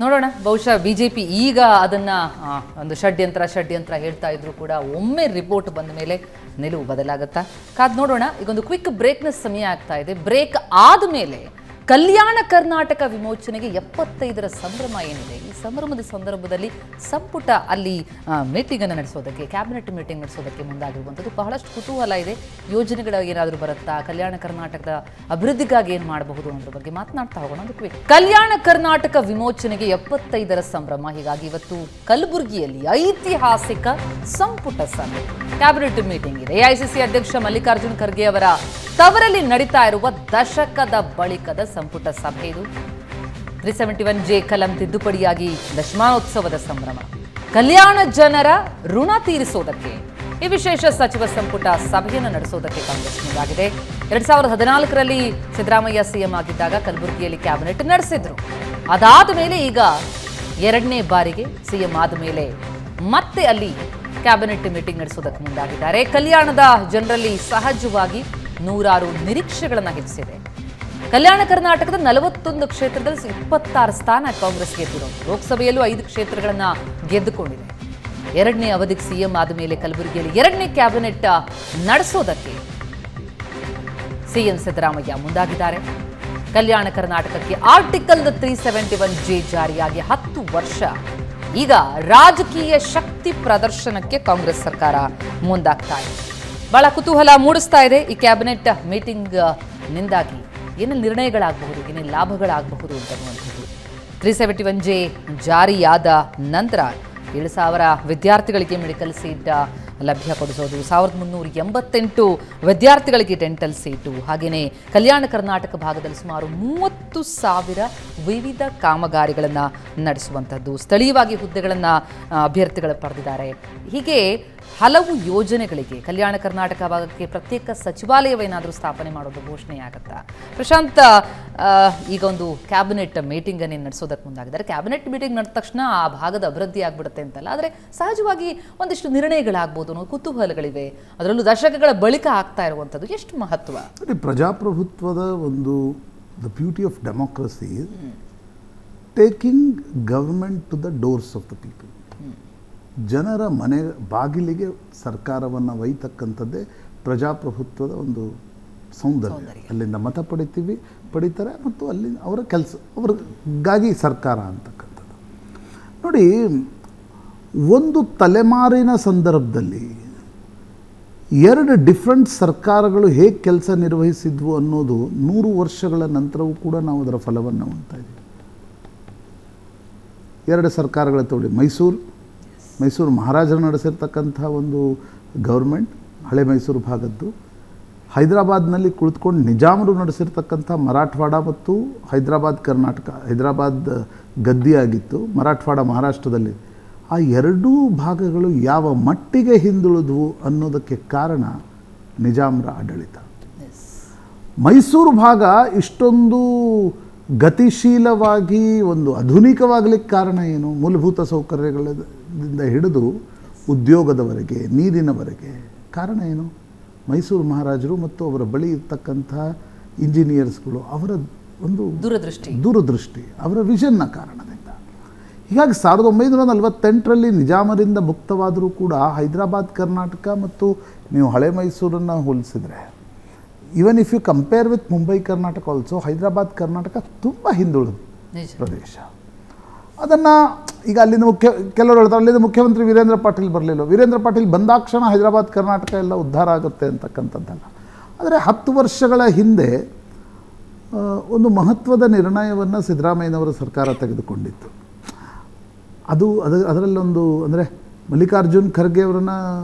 A: ನೋಡೋಣ, ಬಹುಶಃ BJP ಈಗ ಅದನ್ನು ಒಂದು ಷಡ್ಯಂತ್ರ ಹೇಳ್ತಾ ಇದ್ರು ಕೂಡ ಒಮ್ಮೆ ರಿಪೋರ್ಟ್ ಬಂದ ಮೇಲೆ ನಿಲುವು ಬದಲಾಗುತ್ತಾ ಕಾದ್ ನೋಡೋಣ. ಈಗೊಂದು ಕ್ವಿಕ್ ಬ್ರೇಕ್ನ ಸಮಯ ಆಗ್ತಾ ಇದೆ. ಬ್ರೇಕ್ ಆದಮೇಲೆ ಕಲ್ಯಾಣ ಕರ್ನಾಟಕ ವಿಮೋಚನೆಗೆ 75ರ ಸಂಭ್ರಮ ಏನಿದೆ, ಈ ಸಂಭ್ರಮದ ಸಂದರ್ಭದಲ್ಲಿ ಸಂಪುಟ ಅಲ್ಲಿ ಮೀಟಿಂಗನ್ನು ನಡೆಸೋದಕ್ಕೆ, ಕ್ಯಾಬಿನೆಟ್ ಮೀಟಿಂಗ್ ನಡೆಸೋದಕ್ಕೆ ಮುಂದಾಗಿರುವಂಥದ್ದು ಬಹಳಷ್ಟು ಕುತೂಹಲ ಇದೆ. ಯೋಜನೆಗಳು ಏನಾದರೂ ಬರುತ್ತಾ, ಕಲ್ಯಾಣ ಕರ್ನಾಟಕದ ಅಭಿವೃದ್ಧಿಗಾಗಿ ಏನು ಮಾಡಬಹುದು ಅನ್ನೋದ್ರ ಬಗ್ಗೆ ಮಾತನಾಡ್ತಾ ಹೋಗೋಣ. ಅದಕ್ಕೆ ಕಲ್ಯಾಣ ಕರ್ನಾಟಕ ವಿಮೋಚನೆಗೆ 75ರ ಸಂಭ್ರಮ. ಹೀಗಾಗಿ ಇವತ್ತು ಕಲಬುರಗಿಯಲ್ಲಿ ಐತಿಹಾಸಿಕ ಸಂಪುಟ ಸಭೆ, ಕ್ಯಾಬಿನೆಟ್ ಮೀಟಿಂಗ್ ಇದೆ. AICC ಅಧ್ಯಕ್ಷ ಮಲ್ಲಿಕಾರ್ಜುನ್ ಖರ್ಗೆ ಅವರ ತವರಲ್ಲಿ ನಡೀತಾ ಇರುವ ದಶಕದ ಬಳಿಕದ ಸಂಪುಟ ಸಭೆ ಇದು. 371J ಕಲಂ ತಿದ್ದುಪಡಿಯಾಗಿ ದಶಮಾನೋತ್ಸವದ ಸಂಭ್ರಮ, ಕಲ್ಯಾಣ ಜನರ ಋಣ ತೀರಿಸೋದಕ್ಕೆ ಈ ವಿಶೇಷ ಸಚಿವ ಸಂಪುಟ ಸಭೆಯನ್ನು ನಡೆಸೋದಕ್ಕೆ ಕಾಂಗ್ರೆಸ್ ಮುಂದಾಗಿದೆ. 2014ರಲ್ಲಿ ಸಿದ್ದರಾಮಯ್ಯ CM ಆಗಿದ್ದಾಗ ಕಲಬುರಗಿಯಲ್ಲಿ ಕ್ಯಾಬಿನೆಟ್ ನಡೆಸಿದ್ರು. ಅದಾದ ಮೇಲೆ ಈಗ 2ನೇ ಬಾರಿಗೆ CM ಆದ ಮೇಲೆ ಮತ್ತೆ ಅಲ್ಲಿ ಕ್ಯಾಬಿನೆಟ್ ಮೀಟಿಂಗ್ ನಡೆಸೋದಕ್ಕೆ ಮುಂದಾಗಿದ್ದಾರೆ. ಕಲ್ಯಾಣದ ಜನರಲ್ಲಿ ಸಹಜವಾಗಿ ನೂರಾರು ನಿರೀಕ್ಷೆಗಳನ್ನು ಹೆಚ್ಚಿಸಿದೆ. ಕಲ್ಯಾಣ ಕರ್ನಾಟಕದ 41 ಕ್ಷೇತ್ರದಲ್ಲಿ 26 ಸ್ಥಾನ ಕಾಂಗ್ರೆಸ್ ಗೆದ್ದಿರೋದು. ಲೋಕಸಭೆಯಲ್ಲೂ 5 ಕ್ಷೇತ್ರಗಳನ್ನು ಗೆದ್ದುಕೊಂಡಿದೆ. 2ನೇ ಅವಧಿಗೆ CM ಆದ ಮೇಲೆ ಕಲಬುರಗಿಯಲ್ಲಿ 2ನೇ ಕ್ಯಾಬಿನೆಟ್ ನಡೆಸೋದಕ್ಕೆ CM ಸಿದ್ದರಾಮಯ್ಯ ಮುಂದಾಗಿದ್ದಾರೆ. ಕಲ್ಯಾಣ ಕರ್ನಾಟಕಕ್ಕೆ ಆರ್ಟಿಕಲ್ 371J ಜಾರಿಯಾಗಿ 10 ವರ್ಷ. ಈಗ ರಾಜಕೀಯ ಶಕ್ತಿ ಪ್ರದರ್ಶನಕ್ಕೆ ಕಾಂಗ್ರೆಸ್ ಸರ್ಕಾರ ಮುಂದಾಗ್ತಾ ಇದೆ. ಬಹಳ ಕುತೂಹಲ ಮೂಡಿಸ್ತಾ ಇದೆ ಈ ಕ್ಯಾಬಿನೆಟ್ ಮೀಟಿಂಗ್ ನಿಂದಾಗಿ ಏನೆಲ್ಲ ನಿರ್ಣಯಗಳಾಗಬಹುದು, ಏನೆಲ್ಲ ಲಾಭಗಳಾಗಬಹುದು ಅಂತನ್ನುವಂಥದ್ದು. 371J ಜಾರಿಯಾದ ನಂತರ 7,000 ವಿದ್ಯಾರ್ಥಿಗಳಿಗೆ ಮೆಡಿಕಲ್ ಸೀಟ್ ಲಭ್ಯಪಡಿಸೋದು, 1388 ವಿದ್ಯಾರ್ಥಿಗಳಿಗೆ ಡೆಂಟಲ್ ಸೀಟು, ಹಾಗೆಯೇ ಕಲ್ಯಾಣ ಕರ್ನಾಟಕ ಭಾಗದಲ್ಲಿ ಸುಮಾರು 30,000 ವಿವಿಧ ಕಾಮಗಾರಿಗಳನ್ನು ನಡೆಸುವಂಥದ್ದು, ಸ್ಥಳೀಯವಾಗಿ ಹುದ್ದೆಗಳನ್ನು ಅಭ್ಯರ್ಥಿಗಳು ಪಡೆದಿದ್ದಾರೆ. ಹೀಗೆ ಹಲವು ಯೋಜನೆಗಳಿಗೆ ಕಲ್ಯಾಣ ಕರ್ನಾಟಕ ಭಾಗಕ್ಕೆ ಪ್ರತ್ಯೇಕ ಸಚಿವಾಲಯವೇನಾದರೂ ಸ್ಥಾಪನೆ ಮಾಡೋದು ಘೋಷಣೆಯಾಗುತ್ತಾ? ಪ್ರಶಾಂತ್, ಈಗ ಒಂದು ಕ್ಯಾಬಿನೆಟ್ ಮೀಟಿಂಗನ್ನು ನಡೆಸೋದಕ್ಕೆ ಮುಂದಾಗಿದ್ದಾರೆ. ಕ್ಯಾಬಿನೆಟ್ ಮೀಟಿಂಗ್ ನಡೆದ ತಕ್ಷಣ ಆ ಭಾಗದ ಅಭಿವೃದ್ಧಿ ಆಗ್ಬಿಡುತ್ತೆ ಅಂತಲ್ಲ, ಆದರೆ ಸಹಜವಾಗಿ ಒಂದಿಷ್ಟು ನಿರ್ಣಯಗಳಾಗ್ಬೋದು ಅನ್ನೋ ಕುತೂಹಲಗಳಿವೆ. ಅದರಲ್ಲೂ ದಶಕಗಳ ಬಳಿಕ ಆಗ್ತಾ ಇರುವಂಥದ್ದು ಎಷ್ಟು ಮಹತ್ವ?
H: ಪ್ರಜಾಪ್ರಭುತ್ವದ ಒಂದು the beauty of democracy taking government to the doors of the people. ಜನರ ಮನೆ ಬಾಗಿಲಿಗೆ ಸರ್ಕಾರವನ್ನು ಒಯ್ತಕ್ಕಂಥದ್ದೇ ಪ್ರಜಾಪ್ರಭುತ್ವದ ಒಂದು ಸೌಂದರ್ಯ. ಅಲ್ಲಿಂದ ಮತ ಪಡಿತಾರೆ ಮತ್ತು ಅಲ್ಲಿ ಅವರ ಕೆಲಸ, ಅವ್ರಿಗಾಗಿ ಸರ್ಕಾರ ಅಂತಕ್ಕಂಥದ್ದು. ನೋಡಿ, ಒಂದು ತಲೆಮಾರಿನ ಸಂದರ್ಭದಲ್ಲಿ 2 ಡಿಫ್ರೆಂಟ್ ಸರ್ಕಾರಗಳು ಹೇಗೆ ಕೆಲಸ ನಿರ್ವಹಿಸಿದ್ವು ಅನ್ನೋದು 100 ವರ್ಷಗಳ ನಂತರವೂ ಕೂಡ ನಾವು ಅದರ ಫಲವನ್ನು ಉಣ್ತಾ ಇದ್ದೀವಿ. 2 ಸರ್ಕಾರಗಳ ತಗೊಳ್ಳಿ, ಮೈಸೂರು ಮಹಾರಾಜರು ನಡೆಸಿರ್ತಕ್ಕಂಥ ಒಂದು ಗೌರ್ಮೆಂಟ್ ಹಳೆ ಮೈಸೂರು ಭಾಗದ್ದು, ಹೈದರಾಬಾದ್ನಲ್ಲಿ ಕುಳಿತುಕೊಂಡು ನಿಜಾಮರು ನಡೆಸಿರ್ತಕ್ಕಂಥ ಮರಾಠವಾಡ ಮತ್ತು ಕರ್ನಾಟಕ, ಹೈದರಾಬಾದ್ ಗದ್ದಿಯಾಗಿತ್ತು, ಮರಾಠವಾಡ ಮಹಾರಾಷ್ಟ್ರದಲ್ಲಿ. ಆ 2 ಭಾಗಗಳು ಯಾವ ಮಟ್ಟಿಗೆ ಹಿಂದುಳಿದ್ವು ಅನ್ನೋದಕ್ಕೆ ಕಾರಣ ನಿಜಾಮರ ಆಡಳಿತ. ಮೈಸೂರು ಭಾಗ ಇಷ್ಟೊಂದು ಗತಿಶೀಲವಾಗಿ ಒಂದು ಆಧುನಿಕವಾಗಲಿಕ್ಕೆ ಕಾರಣ ಏನು? ಮೂಲಭೂತ ಸೌಕರ್ಯಗಳಿಂದ ಹಿಡಿದು ಉದ್ಯೋಗದವರೆಗೆ, ನೀರಿನವರೆಗೆ ಕಾರಣ ಏನು? ಮೈಸೂರು ಮಹಾರಾಜರು ಮತ್ತು ಅವರ ಬಳಿ ಇರ್ತಕ್ಕಂಥ ಇಂಜಿನಿಯರ್ಸ್ಗಳು, ಅವರ ಒಂದು ದೂರದೃಷ್ಟಿ, ಅವರ ವಿಷನ್ನ ಕಾರಣದಿಂದ. ಹೀಗಾಗಿ 1948ರಲ್ಲಿ ನಿಜಾಮರಿಂದ ಮುಕ್ತವಾದರೂ ಕೂಡ ಹೈದರಾಬಾದ್ ಕರ್ನಾಟಕ ಮತ್ತು ನೀವು ಹಳೆ ಮೈಸೂರನ್ನು ಹೋಲಿಸಿದರೆ, even if you compare with Mumbai Karnataka also, Hyderabad Karnataka ತುಂಬ ಹಿಂದುಳಿದ ಪ್ರದೇಶ. ಅದನ್ನು ಈಗ ಅಲ್ಲಿಂದ ಕೆಲವರು ಹೇಳ್ತಾರೆ ಅಲ್ಲಿಂದ ಮುಖ್ಯಮಂತ್ರಿ ವೀರೇಂದ್ರ ಪಾಟೀಲ್ ಬರಲಿಲ್ಲ. ವೀರೇಂದ್ರ ಪಾಟೀಲ್ ಬಂದಾಕ್ಷಣ ಹೈದರಾಬಾದ್ ಕರ್ನಾಟಕ ಎಲ್ಲ ಉದ್ಧಾರ ಆಗುತ್ತೆ ಅಂತಕ್ಕಂಥದ್ದಲ್ಲ. ಆದರೆ 10 ವರ್ಷಗಳ ಹಿಂದೆ ಒಂದು ಮಹತ್ವದ ನಿರ್ಣಯವನ್ನು ಸಿದ್ದರಾಮಯ್ಯನವರ ಸರ್ಕಾರ ತೆಗೆದುಕೊಂಡಿತ್ತು. ಅದರಲ್ಲೊಂದು ಅಂದರೆ ಮಲ್ಲಿಕಾರ್ಜುನ್ ಖರ್ಗೆ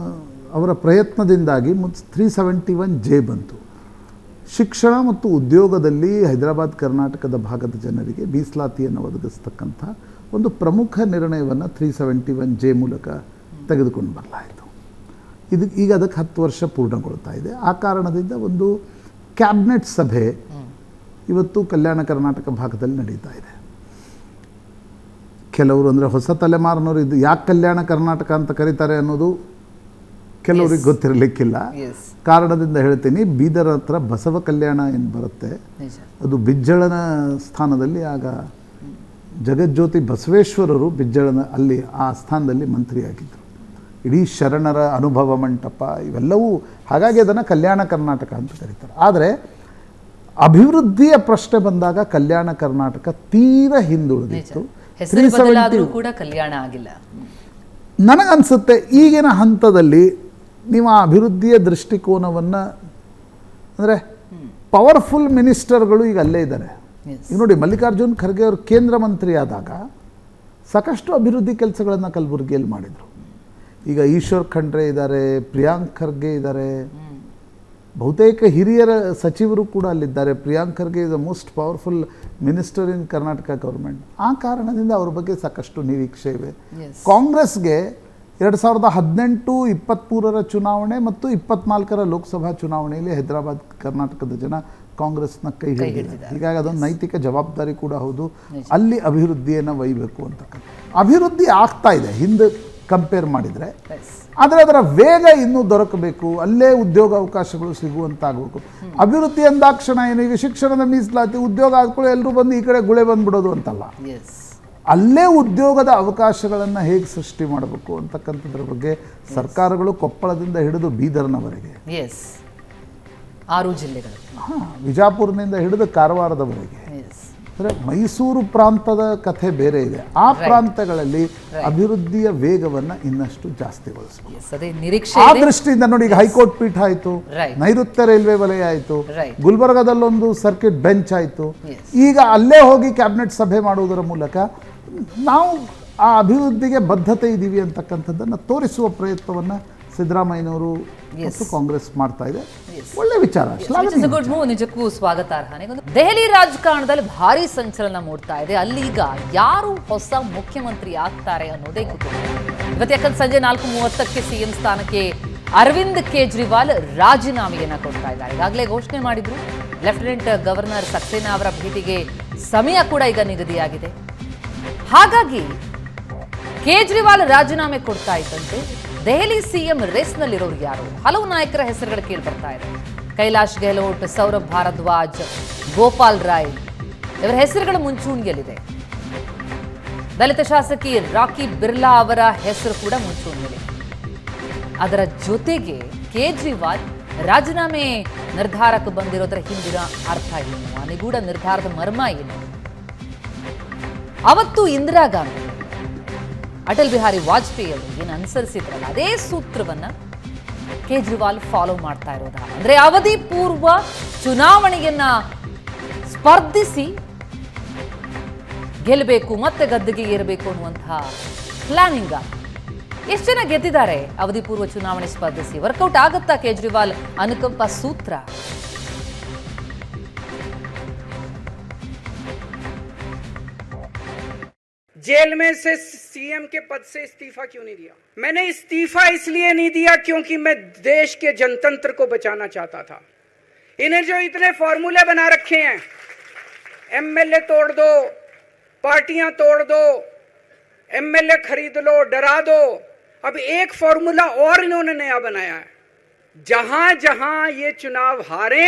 H: ಅವರ ಪ್ರಯತ್ನದಿಂದಾಗಿ 371J ಬಂತು. ಶಿಕ್ಷಣ ಮತ್ತು ಉದ್ಯೋಗದಲ್ಲಿ ಹೈದರಾಬಾದ್ ಕರ್ನಾಟಕದ ಭಾಗದ ಜನರಿಗೆ ಮೀಸಲಾತಿಯನ್ನು ಒದಗಿಸ್ತಕ್ಕಂಥ ಒಂದು ಪ್ರಮುಖ ನಿರ್ಣಯವನ್ನು 371J ಮೂಲಕ ತೆಗೆದುಕೊಂಡು ಬರಲಾಯಿತು. ಈಗ ಅದಕ್ಕೆ 10 ವರ್ಷ ಪೂರ್ಣಗೊಳ್ತಾ ಇದೆ. ಆ ಕಾರಣದಿಂದ ಒಂದು ಕ್ಯಾಬಿನೆಟ್ ಸಭೆ ಇವತ್ತು ಕಲ್ಯಾಣ ಕರ್ನಾಟಕ ಭಾಗದಲ್ಲಿ ನಡೀತಾ ಇದೆ. ಕೆಲವರು ಅಂದರೆ ಹೊಸ ತಲೆಮಾರಿನವರು ಇದು ಯಾಕೆ ಕಲ್ಯಾಣ ಕರ್ನಾಟಕ ಅಂತ ಕರೀತಾರೆ ಅನ್ನೋದು ಕೆಲವ್ರಿಗೆ ಗೊತ್ತಿರಲಿಕ್ಕಿಲ್ಲ. ಕಾರಣದಿಂದ ಹೇಳ್ತೀನಿ, ಬೀದರ್ ಹತ್ರ ಬಸವ ಕಲ್ಯಾಣ ಏನು ಬರುತ್ತೆ, ಅದು ಬಿಜ್ಜಳನ ಸ್ಥಾನದಲ್ಲಿ ಆಗ ಜಗಜ್ಯೋತಿ ಬಸವೇಶ್ವರರು ಬಿಜ್ಜಳನ ಅಲ್ಲಿ ಆ ಸ್ಥಾನದಲ್ಲಿ ಮಂತ್ರಿಯಾಗಿದ್ದರು. ಇಡೀ ಶರಣರ ಅನುಭವ ಮಂಟಪ ಇವೆಲ್ಲವೂ, ಹಾಗಾಗಿ ಅದನ್ನು ಕಲ್ಯಾಣ ಕರ್ನಾಟಕ ಅಂತ ಕರೀತಾರೆ. ಆದರೆ ಅಭಿವೃದ್ಧಿಯ ಪ್ರಶ್ನೆ ಬಂದಾಗ ಕಲ್ಯಾಣ ಕರ್ನಾಟಕ ತೀರ ಹಿಂದುಳಿದಿತ್ತು.
A: ಕೂಡ ಕಲ್ಯಾಣ ಆಗಿಲ್ಲ.
H: ನನಗನ್ಸುತ್ತೆ ಈಗಿನ ಹಂತದಲ್ಲಿ ನೀವು ಆ ಅಭಿವೃದ್ಧಿಯ ದೃಷ್ಟಿಕೋನವನ್ನು, ಅಂದರೆ ಪವರ್ಫುಲ್ ಮಿನಿಸ್ಟರ್ಗಳು ಈಗ ಅಲ್ಲೇ ಇದ್ದಾರೆ. ಈಗ ನೋಡಿ, ಮಲ್ಲಿಕಾರ್ಜುನ್ ಖರ್ಗೆ ಅವರು ಕೇಂದ್ರ ಮಂತ್ರಿ ಆದಾಗ ಸಾಕಷ್ಟು ಅಭಿವೃದ್ಧಿ ಕೆಲಸಗಳನ್ನು ಕಲಬುರಗಿಯಲ್ಲಿ ಮಾಡಿದರು. ಈಗ ಈಶ್ವರ್ ಖಂಡ್ರೆ ಇದ್ದಾರೆ, ಪ್ರಿಯಾಂಕ್ ಖರ್ಗೆ ಇದ್ದಾರೆ, ಬಹುತೇಕ ಹಿರಿಯರ ಸಚಿವರು ಕೂಡ ಅಲ್ಲಿದ್ದಾರೆ. Priyank Kharge is the most powerful minister in Karnataka government. ಆ ಕಾರಣದಿಂದ ಅವ್ರ ಬಗ್ಗೆ ಸಾಕಷ್ಟು ನಿರೀಕ್ಷೆ ಇವೆ. ಕಾಂಗ್ರೆಸ್ಗೆ 2018, 23ರ ಚುನಾವಣೆ ಮತ್ತು 24ರ ಲೋಕಸಭಾ ಚುನಾವಣೆಯಲ್ಲಿ ಹೈದರಾಬಾದ್ ಕರ್ನಾಟಕದ ಜನ ಕಾಂಗ್ರೆಸ್ನ ಕೈ ಹಿಡಿದಿದ್ದಾರೆ. ಹೀಗಾಗಿ ಅದೊಂದು ನೈತಿಕ ಜವಾಬ್ದಾರಿ ಕೂಡ ಹೌದು, ಅಲ್ಲಿ ಅಭಿವೃದ್ಧಿಯನ್ನು ಒಯ್ಯಬೇಕು ಅಂತಕ್ಕಂಥ. ಅಭಿವೃದ್ಧಿ ಆಗ್ತಾ ಇದೆ ಹಿಂದೆ ಕಂಪೇರ್ ಮಾಡಿದರೆ, ಆದರೆ ಅದರ ವೇಗ ಇನ್ನೂ ದೊರಕಬೇಕು, ಅಲ್ಲೇ ಉದ್ಯೋಗ ಅವಕಾಶಗಳು ಸಿಗುವಂತಾಗಬೇಕು. ಅಭಿವೃದ್ಧಿ ಅಂದಾಕ್ಷಣ ಏನು, ಈಗ ಶಿಕ್ಷಣದ ಮೀಸಲಾತಿ, ಉದ್ಯೋಗ ಆದ್ಕೊಳ್ಳಿ ಎಲ್ಲರೂ ಬಂದು ಈ ಕಡೆ ಗುಳೆ ಬಂದ್ಬಿಡೋದು ಅಂತಲ್ಲ, ಅಲ್ಲೇ ಉದ್ಯೋಗದ ಅವಕಾಶಗಳನ್ನು ಹೇಗೆ ಸೃಷ್ಟಿ ಮಾಡಬೇಕು ಅಂತಕ್ಕಂಥದ್ರ ಬಗ್ಗೆ ಸರ್ಕಾರಗಳು ಕೊಪ್ಪಳದಿಂದ ಹಿಡಿದು ಬೀದರ್ನವರೆಗೆ,
A: 6 ಜಿಲ್ಲೆಗಳು,
H: ವಿಜಾಪುರದಿಂದ ಹಿಡಿದು ಕಾರವಾರದವರೆಗೆ, ಅಂದರೆ ಮೈಸೂರು ಪ್ರಾಂತದ ಕಥೆ ಬೇರೆ ಇದೆ. ಆ ಪ್ರಾಂತಗಳಲ್ಲಿ ಅಭಿವೃದ್ಧಿಯ ವೇಗವನ್ನು ಇನ್ನಷ್ಟು ಜಾಸ್ತಿಗೊಳಿಸಬೇಕು. ಆ ದೃಷ್ಟಿಯಿಂದ ನೋಡಿ, ಈಗ ಹೈಕೋರ್ಟ್ ಪೀಠ ಆಯಿತು, ನೈಋತ್ಯ ರೈಲ್ವೆ ವಲಯ ಆಯಿತು, ಗುಲ್ಬರ್ಗದಲ್ಲೊಂದು ಸರ್ಕಿಟ್ ಬೆಂಚ್ ಆಯಿತು. ಈಗ ಅಲ್ಲೇ ಹೋಗಿ ಕ್ಯಾಬಿನೆಟ್ ಸಭೆ ಮಾಡುವುದರ ಮೂಲಕ ನಾವು ಆ ಅಭಿವೃದ್ಧಿಗೆ ಬದ್ಧತೆ ಇದ್ದೀವಿ ಅಂತಕ್ಕಂಥದ್ದನ್ನು ತೋರಿಸುವ ಪ್ರಯತ್ನವನ್ನು ಸಿದ್ದರಾಮಯ್ಯನವರು ಮತ್ತು ಕಾಂಗ್ರೆಸ್ ಮಾಡ್ತಾ ಇದೆ. ಒಳ್ಳೆ ವಿಚಾರ,
A: ಗುಡ್ ಮೂವ್, ನಿಜಕ್ಕೂ ಸ್ವಾಗತಾರ್ಹನೇ. ದೆಹಲಿ ರಾಜಕಾರಣದಲ್ಲಿ ಭಾರಿ ಸಂಚಲನ ಮೂಡ್ತಾ ಇದೆ. ಅಲ್ಲೀಗ ಯಾರು ಹೊಸ ಮುಖ್ಯಮಂತ್ರಿ ಆಗ್ತಾರೆ ಅನ್ನೋದೇ ಕುತೂಹಲ. ಇವತ್ತು ಯಾಕಂದ್ರೆ ಸಂಜೆ 4:30ಕ್ಕೆ ಸಿಎಂ ಸ್ಥಾನಕ್ಕೆ ಅರವಿಂದ್ ಕೇಜ್ರಿವಾಲ್ ರಾಜೀನಾಮೆಯನ್ನ ಕೊಡ್ತಾ ಇದ್ದಾರೆ. ಈಗಾಗಲೇ ಘೋಷಣೆ ಮಾಡಿದ್ರು. ಲೆಫ್ಟಿನೆಂಟ್ ಗವರ್ನರ್ ಸಕ್ಸೇನಾ ಅವರ ಭೇಟಿಗೆ ಸಮಯ ಕೂಡ ಈಗ ನಿಗದಿಯಾಗಿದೆ. ಹಾಗಾಗಿ ಕೇಜ್ರಿವಾಲ್ ರಾಜೀನಾಮೆ ಕೊಡ್ತಾ ಇದ್ದಂತೆ ದೆಹಲಿ ಸಿಎಂ ರೇಸ್ನಲ್ಲಿರೋರು ಯಾರು? ಹಲವು ನಾಯಕರ ಹೆಸರುಗಳು ಕೇಳಿ ಬರ್ತಾ ಇದೆ. ಕೈಲಾಶ್ ಗೆಹ್ಲೋಟ್, ಸೌರಭ್ ಭಾರದ್ವಾಜ್, ಗೋಪಾಲ್ ರಾಯ್ ಇವರ ಹೆಸರುಗಳು ಮುಂಚೂಣಿಯಲ್ಲಿದೆ. ದಲಿತ ಶಾಸಕಿ ರಾಕಿ ಬಿರ್ಲಾ ಅವರ ಹೆಸರು ಕೂಡ ಮುಂಚೂಣಿಯಲ್ಲಿದೆ. ಅದರ ಜೊತೆಗೆ ಕೇಜ್ರಿವಾಲ್ ರಾಜೀನಾಮೆ ನಿರ್ಧಾರಕ್ಕೆ ಬಂದಿರೋದರ ಹಿಂದಿನ ಅರ್ಥ ಏನು, ಆ ನಿಗೂಢ ನಿರ್ಧಾರದ ಮರ್ಮ ಏನು? ಅವತ್ತು ಇಂದಿರಾ ಗಾಂಧಿ ಅಟಲ್ ಬಿಹಾರಿ ವಾಜಪೇಯಿ ಅವರು ಏನು ಅನುಸರಿಸಿದ್ರಲ್ಲ, ಅದೇ ಸೂತ್ರವನ್ನ ಕೇಜ್ರಿವಾಲ್ ಫಾಲೋ ಮಾಡ್ತಾ ಇರೋದ. ಅಂದ್ರೆ ಅವಧಿ ಪೂರ್ವ ಚುನಾವಣೆಯನ್ನ ಸ್ಪರ್ಧಿಸಿ ಗೆಲ್ಲಬೇಕು, ಮತ್ತೆ ಗದ್ದೆಗೆ ಏರಬೇಕು ಅನ್ನುವಂತಹ ಪ್ಲಾನಿಂಗ್. ಎಷ್ಟು ಜನ ಗೆದ್ದಿದ್ದಾರೆ ಅವಧಿ ಪೂರ್ವ ಚುನಾವಣೆ ಸ್ಪರ್ಧಿಸಿ? ವರ್ಕೌಟ್ ಆಗುತ್ತಾ ಕೇಜ್ರಿವಾಲ್ ಅನುಕಂಪ ಸೂತ್ರ?
I: जेल में से सीएम के पद से इस्तीफा क्यों नहीं दिया? मैंने इस्तीफा इसलिए नहीं दिया क्योंकि मैं देश के जनतंत्र को बचाना चाहता था। इन्हें जो इतने फॉर्मूले बना रखे हैं, एमएलए तोड़ दो, पार्टियां तोड़ दो, एमएलए खरीद लो, डरा दो, अब एक फॉर्मूला और इन्होंने नया बनाया है। जहां जहां ये चुनाव हारे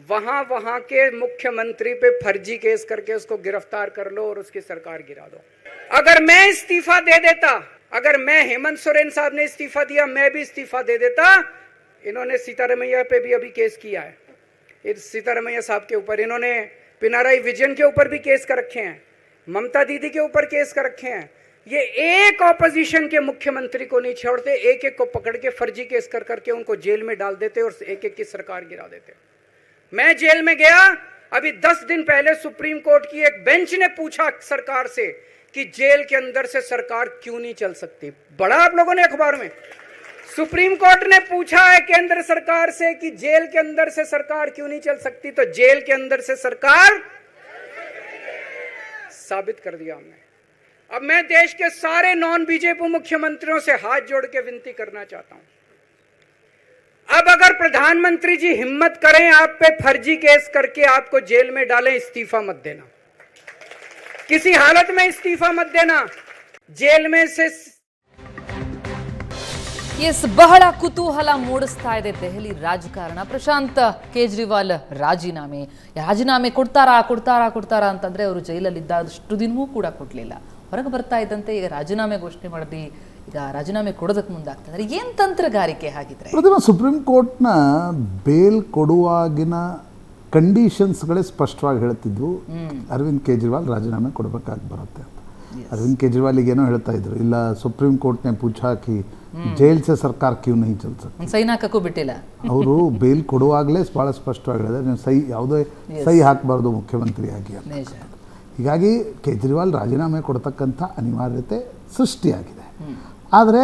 I: वहां वहां के मुख्यमंत्री पे फर्जी केस करके उसको गिरफ्तार कर लो और उसकी सरकार गिरा दो। अगर मैं इस्तीफा दे देता, अगर मैं हेमंत सोरेन साहब ने इस्तीफा दिया, मैं भी इस्तीफा दे देता, इन्होंने सीतारमैया पे भी अभी केस किया है, सीतारमैया साहब के ऊपर, इन्होंने पिनाराई विजयन के ऊपर भी केस कर रखे हैं, ममता दीदी के ऊपर केस कर रखे हैं। ये एक ऑपोजिशन के मुख्यमंत्री को नहीं छोड़ते, एक एक को पकड़ के फर्जी केस कर करके उनको जेल में डाल देते और एक एक की सरकार गिरा देते। मैं जेल में गया, अभी 10 दिन पहले सुप्रीम कोर्ट की एक बेंच ने पूछा सरकार से कि जेल के अंदर से सरकार क्यों नहीं चल सकती। बड़ा आप लोगों ने अखबार में, सुप्रीम कोर्ट ने पूछा है केंद्र सरकार से कि जेल के अंदर से सरकार क्यों नहीं चल सकती, तो जेल के अंदर से सरकार साबित कर दिया हमने। अब मैं देश के सारे नॉन बीजेपी मुख्यमंत्रियों से हाथ जोड़ के विनती करना चाहता हूं, अब अगर प्रधानमंत्री जी हिम्मत करें आप पे फर्जी केस करके आपको जेल में डालें, इस्तीफा मत देना, किसी हालत में इस्तीफा मत देना। जेल में से
A: ಎಸ್, ಬಹಳ ಕುತೂಹಲ ಮೂಡಿಸ್ತಾ ಇದೆ ದೆಹಲಿ ರಾಜಕಾರಣ. ಪ್ರಶಾಂತ್ ಕೇಜ್ರಿವಾಲ್ ರಾಜೀನಾಮೆ ಕೊಡ್ತಾರಾ ಅಂತಂದ್ರೆ ಅವರು ಜೈಲಲ್ಲಿದ್ದಷ್ಟು ದಿನವೂ ಕೂಡ ಕೊಡ್ಲಿಲ್ಲ. ಹೊರಗೆ ಬರ್ತಾ ಇದ್ದಂತೆ ಈಗ ರಾಜೀನಾಮೆ ಘೋಷಣೆ ಮಾಡಿದ್ರಿ, ಈಗ ರಾಜೀನಾಮೆ ಕೊಡೋದಕ್ಕೆ ಮುಂದಾಗ್ತದೆ. ಏನ್ ತಂತ್ರಗಾರಿಕೆ ಹಾಗಿದ್ರೆ?
H: ಪ್ರತಿಮಾ, ಸುಪ್ರೀಂ ಕೋರ್ಟ್ನ ಬೇಲ್ ಕೊಡುವಾಗಿನ ಕಂಡೀಷನ್ಸ್ಗಳೇ ಸ್ಪಷ್ಟವಾಗಿ ಹೇಳ್ತಿದ್ವು, ಅರವಿಂದ್ ಕೇಜ್ರಿವಾಲ್ ರಾಜೀನಾಮೆ ಕೊಡಬೇಕಾಗಿ ಬರುತ್ತೆ ಅಂತ. अरविंद केजरीवाल ಏನೋ ಹೇಳ್ತಾ ಇದ್ರು, ಇಲ್ಲ ಸುಪ್ರೀಂ ಕೋರ್ಟ್ ने पूछा कि जेल से सरकार क्यों नहीं चल सकती,
A: ಸೈನ್ ಹಾಕಕ್ಕೂ ಬಿಟ್ಟಿಲ್ಲ
H: ಅವರು ಬೇಲ್ ಕೊಡುವಾಗಲೇ ಭಾಳ ಸ್ಪಷ್ಟವಾಗಿ ಹೇಳಿದ್ರೆ ನೀವು ಯಾವುದೇ ಸಹಿ ಹಾಕಬಾರ್ದು ಮುಖ್ಯಮಂತ್ರಿಯಾಗಿ ಅಂತ. ಹೀಗಾಗಿ ಕೇಜ್ರಿವಾಲ್ ರಾಜೀನಾಮೆ ಕೊಡ್ತಕ್ಕಂಥ ಅನಿವಾರ್ಯತೆ ಸೃಷ್ಟಿಯಾಗಿದೆ. ಆದರೆ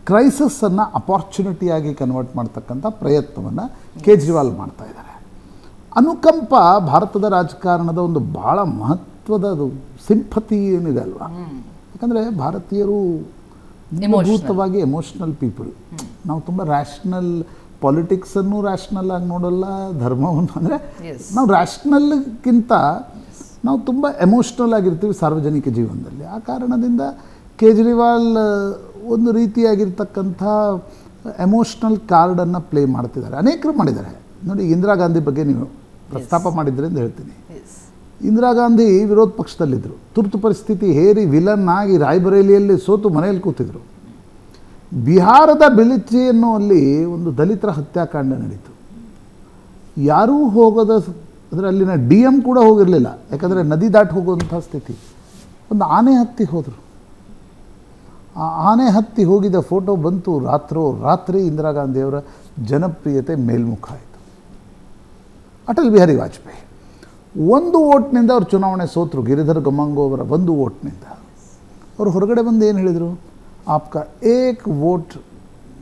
H: ಕ್ರೈಸಿಸನ್ನು ಅಪಾರ್ಚುನಿಟಿಯಾಗಿ ಕನ್ವರ್ಟ್ ಮಾಡ್ತಕ್ಕಂಥ ಪ್ರಯತ್ನವನ್ನು ಕೇಜ್ರಿವಾಲ್ ಮಾಡ್ತಾ ಇದ್ದಾರೆ. ಅನುಕಂಪ ಭಾರತದ ರಾಜಕಾರಣದ ಒಂದು ಭಾಳ ಮಹತ್ವದ ಸಿಂಪತಿ ಏನಿದೆ ಅಲ್ವಾ, ಯಾಕಂದರೆ ಭಾರತೀಯರು ಮೂಲಭೂತವಾಗಿ ಎಮೋಷ್ನಲ್ ಪೀಪಲ್. ನಾವು ತುಂಬ ರ್ಯಾಷನಲ್, ಪಾಲಿಟಿಕ್ಸನ್ನು ರ್ಯಾಷನಲ್ ಆಗಿ ನೋಡಲ್ಲ, ಧರ್ಮವನ್ನು ಅಂದರೆ ನಾವು ರ್ಯಾಷನಲ್ಗಿಂತ ನಾವು ತುಂಬ ಎಮೋಷ್ನಲ್ ಆಗಿರ್ತೀವಿ ಸಾರ್ವಜನಿಕ ಜೀವನದಲ್ಲಿ. ಆ ಕಾರಣದಿಂದ ಕೇಜ್ರಿವಾಲ್ ಒಂದು ರೀತಿಯಾಗಿರ್ತಕ್ಕಂಥ ಎಮೋಷ್ನಲ್ ಕಾರ್ಡನ್ನು ಪ್ಲೇ ಮಾಡ್ತಿದ್ದಾರೆ. ಅನೇಕರು ಮಾಡಿದ್ದಾರೆ ನೋಡಿ. ಇಂದಿರಾ ಗಾಂಧಿ ಬಗ್ಗೆ ನೀವು ಪ್ರಸ್ತಾಪ ಮಾಡಿದ್ರಿಂದ ಹೇಳ್ತೀನಿ. ಇಂದಿರಾ ಗಾಂಧಿ ವಿರೋಧ ಪಕ್ಷದಲ್ಲಿದ್ದರು, ತುರ್ತು ಪರಿಸ್ಥಿತಿ ಹೇರಿ ವಿಲನ್ ಆಗಿ ರಾಯ್ಬರೇಲಿಯಲ್ಲಿ ಸೋತು ಮನೆಯಲ್ಲಿ ಕೂತಿದ್ರು. ಬಿಹಾರದ ಬೆಲಿಚಿ ಎನ್ನುವಲ್ಲಿ ಒಂದು ದಲಿತರ ಹತ್ಯಾಕಾಂಡ ನಡೀತು. ಯಾರೂ ಹೋಗೋದ, ಅಂದರೆ ಅಲ್ಲಿನ DM ಕೂಡ ಹೋಗಿರಲಿಲ್ಲ, ಯಾಕಂದರೆ ನದಿ ದಾಟಿ ಹೋಗುವಂಥ ಸ್ಥಿತಿ. ಒಂದು ಆನೆ ಹತ್ತಿ ಹೋದರು. ಆ ಆನೆ ಹತ್ತಿ ಹೋಗಿದ ಫೋಟೋ ಬಂತು. ರಾತ್ರಿ ಇಂದಿರಾ ಗಾಂಧಿಯವರ ಜನಪ್ರಿಯತೆ ಮೇಲ್ಮುಖ ಆಯಿತು. ಅಟಲ್ ಬಿಹಾರಿ ವಾಜಪೇಯಿ ಒಂದು ವೋಟ್ನಿಂದ ಅವ್ರು ಚುನಾವಣೆ ಸೋತರು. ಗಿರಿಧರ್ ಗಮಾಂಗೋ ಅವರ ಒಂದು ವೋಟ್ನಿಂದ ಅವರು ಹೊರಗಡೆ ಬಂದು ಏನು ಹೇಳಿದರು, ಆಪ್ಕಾ ಏಕ್ ವೋಟ್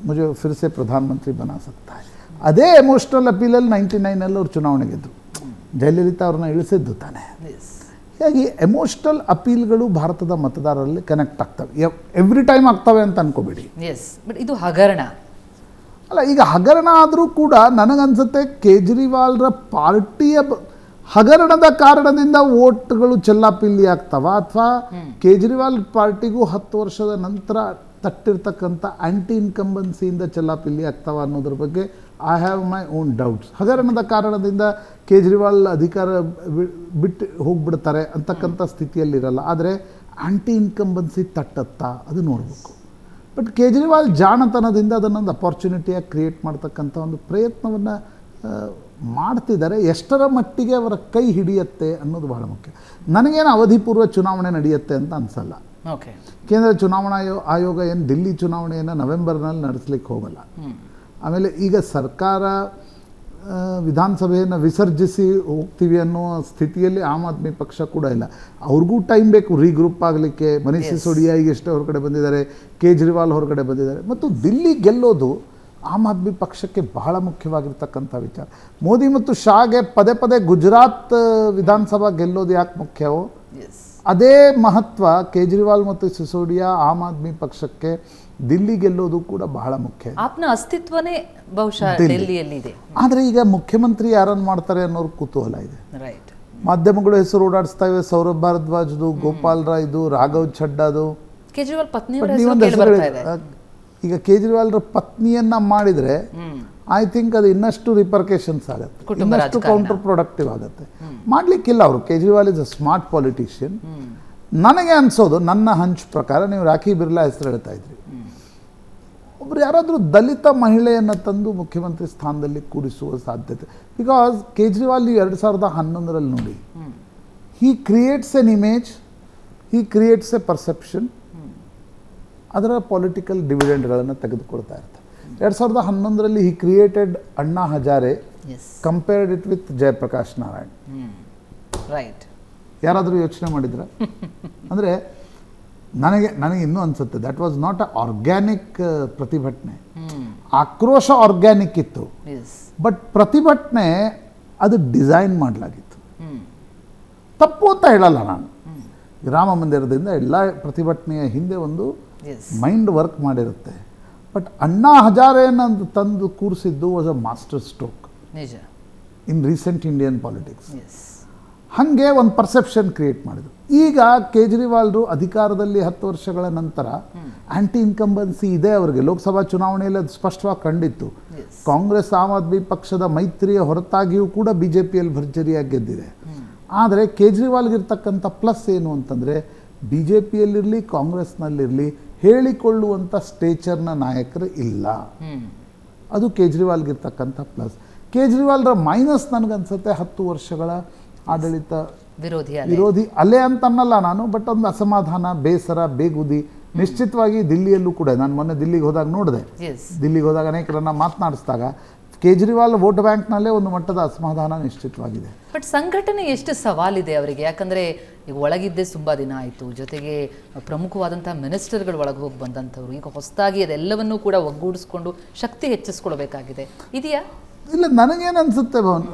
H: ಮುझे फिर से ಪ್ರಧಾನಮಂತ್ರಿ ಬನಾ ಸಕ್ತಾ ಹೈ. ಅದೇ ಎಮೋಷ್ನಲ್ ಅಪೀಲಲ್ಲಿ 99ನಲ್ಲಿ ಅವ್ರು ಚುನಾವಣೆ ಗೆದ್ದರು. ಜಯಲಲಿತಾ ಅವ್ರನ್ನ ಇಳಿಸಿದ್ದು ತಾನೆ. ಹೀಗಾಗಿ ಎಮೋಷ್ನಲ್ ಅಪೀಲ್ಗಳು ಭಾರತದ ಮತದಾರರಲ್ಲಿ ಕನೆಕ್ಟ್ ಆಗ್ತವೆ. ಎವ್ರಿ ಟೈಮ್ ಆಗ್ತವೆ ಅಂತ ಅನ್ಕೋಬೇಡಿ.
A: ಬಟ್ ಇದು ಹಗರಣ
H: ಅಲ್ಲ, ಈಗ ಹಗರಣ ಆದರೂ ಕೂಡ ನನಗನ್ಸುತ್ತೆ ಕೇಜ್ರಿವಾಲ್ರ ಪಾರ್ಟಿಯ ಹಗರಣದ ಕಾರಣದಿಂದ ವೋಟ್ಗಳು ಚೆಲ್ಲಾಪಿಲ್ಲಿ ಆಗ್ತವ, ಅಥವಾ ಕೇಜ್ರಿವಾಲ್ ಪಾರ್ಟಿಗೂ 10 ವರ್ಷದ ನಂತರ ತಟ್ಟಿರ್ತಕ್ಕಂಥ ಆ್ಯಂಟಿ ಇನ್ಕಂಬನ್ಸಿಯಿಂದ ಚೆಲ್ಲಾಪಿಲ್ಲಿ ಆಗ್ತವ ಅನ್ನೋದ್ರ ಬಗ್ಗೆ I have my own doubts. ಹಗರಣದ ಕಾರಣದಿಂದ ಕೇಜ್ರಿವಾಲ್ ಅಧಿಕಾರ ಬಿಟ್ಟು ಹೋಗ್ಬಿಡ್ತಾರೆ ಅಂತಕ್ಕಂಥ ಸ್ಥಿತಿಯಲ್ಲಿರಲ್ಲ. ಆದರೆ ಆ್ಯಂಟಿ ಇನ್ಕಂಬನ್ಸಿ ತಟ್ಟತ್ತಾ ಅದು ನೋಡಬೇಕು. ಬಟ್ ಕೇಜ್ರಿವಾಲ್ ಜಾಣತನದಿಂದ ಅದನ್ನೊಂದು ಅಪಾರ್ಚುನಿಟಿಯಾಗಿ ಕ್ರಿಯೇಟ್ ಮಾಡ್ತಕ್ಕಂಥ ಒಂದು ಪ್ರಯತ್ನವನ್ನು ಮಾಡ್ತಿದ್ದಾರೆ. ಎಷ್ಟರ ಮಟ್ಟಿಗೆ ಅವರ ಕೈ ಹಿಡಿಯುತ್ತೆ ಅನ್ನೋದು ಬಹಳ ಮುಖ್ಯ. ನನಗೇನು ಅವಧಿಪೂರ್ವ ಚುನಾವಣೆ ನಡೆಯುತ್ತೆ ಅಂತ ಅನಿಸಲ್ಲ. ಕೇಂದ್ರ ಚುನಾವಣಾ ಆಯೋಗ ಏನು ದಿಲ್ಲಿ ಚುನಾವಣೆಯನ್ನು ನವೆಂಬರ್ನಲ್ಲಿ ನಡೆಸಲಿಕ್ಕೆ ಹೋಗಲ್ಲ. ಆಮೇಲೆ ಈಗ ಸರ್ಕಾರ ವಿಧಾನಸಭೆಯನ್ನು ವಿಸರ್ಜಿಸಿ ಹೋಗ್ತೀವಿ ಅನ್ನೋ ಸ್ಥಿತಿಯಲ್ಲಿ ಆಮ್ ಆದ್ಮಿ ಪಕ್ಷ ಕೂಡ ಇಲ್ಲ. ಅವ್ರಿಗೂ ಟೈಮ್ ಬೇಕು ರೀಗ್ರೂಪ್ ಆಗಲಿಕ್ಕೆ. ಮನೀಶ್ ಸಿಸೋಡಿಯಾ ಈಗ ಎಷ್ಟೇ ಹೊರಗಡೆ ಬಂದಿದ್ದಾರೆ, ಕೇಜ್ರಿವಾಲ್ ಹೊರಗಡೆ ಬಂದಿದ್ದಾರೆ. ಮತ್ತು ದಿಲ್ಲಿ ಗೆಲ್ಲೋದು ಆಮ್ ಆದ್ಮಿ ಪಕ್ಷಕ್ಕೆ ಬಹಳ ಮುಖ್ಯವಾಗಿರ್ತಕ್ಕಂಥ ವಿಚಾರ. ಮೋದಿ ಮತ್ತು ಶಾಗೆ ಪದೇ ಪದೇ ಗುಜರಾತ್ ವಿಧಾನಸಭಾ ಗೆಲ್ಲೋದು ಯಾಕೆ ಮುಖ್ಯವೋ ಅದೇ ಮಹತ್ವ ಕೇಜ್ರಿವಾಲ್ ಮತ್ತು ಸಿಸೋಡಿಯಾ ಆಮ್ ಆದ್ಮಿ ಪಕ್ಷಕ್ಕೆ ದಿಲ್ಲಿ ಗೆಲ್ಲೋದು ಕೂಡ ಬಹಳ ಮುಖ್ಯ.
A: ಆಪ್ನ ಅಸ್ತಿತ್ವನೇ ಬಹುಶಃ ಡೆಲ್ಲಿಯಲ್ಲಿದೆ.
H: ಆದರೆ ಈಗ ಮುಖ್ಯಮಂತ್ರಿ ಯಾರನ್ನು ಮಾಡ್ತಾರೆ ಅನ್ನೋರು ಕುತೂಹಲ ಇದೆ.
A: ರೈಟ್.
H: ಮಾಧ್ಯಮಗಳು ಹೆಸರು ಓಡಾಡಿಸ್ತಾ ಇವೆ. ಸೌರಭ್ ಭಾರದ್ವಾಜ್ದು, ಗೋಪಾಲ್ ರಾಯ್ದು, ರಾಘವ್ ಛಡ್ಡಾದು,
A: ಕೇಜ್ರಿವಾಲ್ ಪತ್ನಿ.
H: ಈಗ ಕೇಜ್ರಿವಾಲ್ರ ಪತ್ನಿಯನ್ನ ಮಾಡಿದರೆ ಐ ಥಿಂಕ್ ಅದು ಇನ್ನಷ್ಟು ರಿಪರ್ಕೇಶನ್ಸ್ ಆಗುತ್ತೆ, ಇನ್ನಷ್ಟು ಕೌಂಟರ್ ಪ್ರೊಡಕ್ಟಿವ್ ಆಗುತ್ತೆ. ಮಾಡಲಿಕ್ಕಿಲ್ಲ. ಅವರು Kejriwal is a smart politician. ನನಗೆ ಅನಿಸೋದು, ನನ್ನ ಹಂಚ್ ಪ್ರಕಾರ, ನೀವು ರಾಖಿ ಬಿರ್ಲಾ ಹೆಸರು ಹೇಳ್ತಾ ಇದ್ರಿ, ಒಬ್ರು ಯಾರಾದರೂ ದಲಿತ ಮಹಿಳೆಯನ್ನು ತಂದು ಮುಖ್ಯಮಂತ್ರಿ ಸ್ಥಾನದಲ್ಲಿ ಕೂರಿಸುವ ಸಾಧ್ಯತೆ. ಬಿಕಾಸ್ ಕೇಜ್ರಿವಾಲ್ 2011ರಲ್ಲಿ ನೋಡಿ, he creates an image, he creates a perception, ಅದರ ಪೊಲಿಟಿಕಲ್ ಡಿವಿಡೆಂಡ್ಗಳನ್ನು ತೆಗೆದುಕೊಳ್ತಾ ಇರ್ತಾರೆ. 2011ರಲ್ಲಿ he created Anna Hazare, compared it with Jayaprakash Narayan.
A: Right.
H: ಯಾರಾದರೂ ಯೋಚನೆ ಮಾಡಿದ್ರ? ಅಂದರೆ ನನಗೆ ಇನ್ನೂ ಅನಿಸುತ್ತೆ that was not a organic ಪ್ರತಿಭಟನೆ. ಆಕ್ರೋಶ ಆರ್ಗ್ಯಾನಿಕ್ ಇತ್ತು, ಬಟ್ ಪ್ರತಿಭಟನೆ ಅದು ಡಿಸೈನ್ ಮಾಡಲಾಗಿತ್ತು. ತಪ್ಪು ಅಂತ ಹೇಳಲ್ಲ ನಾನು. ರಾಮ ಮಂದಿರದಿಂದ ಎಲ್ಲ ಪ್ರತಿಭಟನೆಯ ಹಿಂದೆ ಒಂದು ಮೈಂಡ್ ವರ್ಕ್ ಮಾಡಿರುತ್ತೆ. ಬಟ್ ಅಣ್ಣಾ ಹಜಾರೆನ ತಂದು ಕೂರಿಸಿದ್ದು ವಾಸ್ ಅ ಮಾಸ್ಟರ್ ಸ್ಟ್ರೋಕ್
A: ನಿಜ.
H: In recent Indian politics.
A: Yes.
H: ಹಾಗೆ ಒಂದು ಪರ್ಸೆಪ್ಷನ್ ಕ್ರಿಯೇಟ್ ಮಾಡಿದ್ರು. ಈಗ ಕೇಜ್ರಿವಾಲ್ರು ಅಧಿಕಾರದಲ್ಲಿ 10 ವರ್ಷಗಳ ನಂತರ ಆಂಟಿ ಇನ್ಕಂಬನ್ಸಿ ಇದೆ ಅವರಿಗೆ. ಲೋಕಸಭಾ ಚುನಾವಣೆಯಲ್ಲಿ ಅದು ಸ್ಪಷ್ಟವಾಗಿ ಕಂಡಿತ್ತು. ಕಾಂಗ್ರೆಸ್ ಆಮ್ ಆದ್ಮಿ ಪಕ್ಷದ ಮೈತ್ರಿಯ ಹೊರತಾಗಿಯೂ ಕೂಡ BJPಯಲ್ಲಿ ಭರ್ಜರಿಯಾಗಿ ಗೆದ್ದಿದೆ. ಆದರೆ ಕೇಜ್ರಿವಾಲ್ಗಿರ್ತಕ್ಕಂಥ ಪ್ಲಸ್ ಏನು ಅಂತಂದರೆ BJPಯಲ್ಲಿರಲಿ ಕಾಂಗ್ರೆಸ್ನಲ್ಲಿರಲಿ ಹೇಳಿಕೊಳ್ಳುವಂಥ ಸ್ಟೇಚರ್ನ ನಾಯಕರು ಇಲ್ಲ. ಅದು ಕೇಜ್ರಿವಾಲ್ಗಿರ್ತಕ್ಕಂಥ ಪ್ಲಸ್. ಕೇಜ್ರಿವಾಲ್ರ ಮೈನಸ್ ನನಗನ್ಸುತ್ತೆ 10 ವರ್ಷಗಳ ಆಡಳಿತ ವಿರೋಧಿ ಅಲೆ ಅಂತ ಅನ್ನಲ್ಲ ನಾನು, ಬಟ್ ಒಂದು ಅಸಮಾಧಾನ, ಬೇಸರ, ಬೇಗುದಿ ನಿಶ್ಚಿತವಾಗಿ ದಿಲ್ಲಿಯಲ್ಲೂ ಕೂಡ. ನಾನು ಮೊನ್ನೆ ದಿಲ್ಲಿಗೆ ಹೋದಾಗ ನೋಡಿದೆ. ದಿಲ್ಲಿಗೆ ಹೋದಾಗ ಅನೇಕರನ್ನ ಮಾತನಾಡಿಸಿದಾಗ ಕೇಜ್ರಿವಾಲ್ ವೋಟ್ ಬ್ಯಾಂಕ್ನಲ್ಲೇ ಒಂದು ಮಟ್ಟದ ಅಸಮಾಧಾನ ನಿಶ್ಚಿತವಾಗಿದೆ.
A: ಬಟ್ ಸಂಘಟನೆ ಎಷ್ಟು ಸವಾಲಿದೆ ಅವರಿಗೆ, ಯಾಕಂದರೆ ಈಗ ಒಳಗಿದ್ದೇ ತುಂಬ ದಿನ ಆಯಿತು, ಜೊತೆಗೆ ಪ್ರಮುಖವಾದಂಥ ಮಿನಿಸ್ಟರ್ಗಳು ಒಳಗೆ ಹೋಗಿ ಬಂದಂಥವ್ರು, ಈಗ ಹೊಸದಾಗಿ ಅದೆಲ್ಲವನ್ನೂ ಕೂಡ ಒಗ್ಗೂಡಿಸ್ಕೊಂಡು ಶಕ್ತಿ ಹೆಚ್ಚಿಸ್ಕೊಳ್ಬೇಕಾಗಿದೆ. ಇದೆಯಾ?
H: ಇಲ್ಲ, ನನಗೇನು ಅನಿಸುತ್ತೆ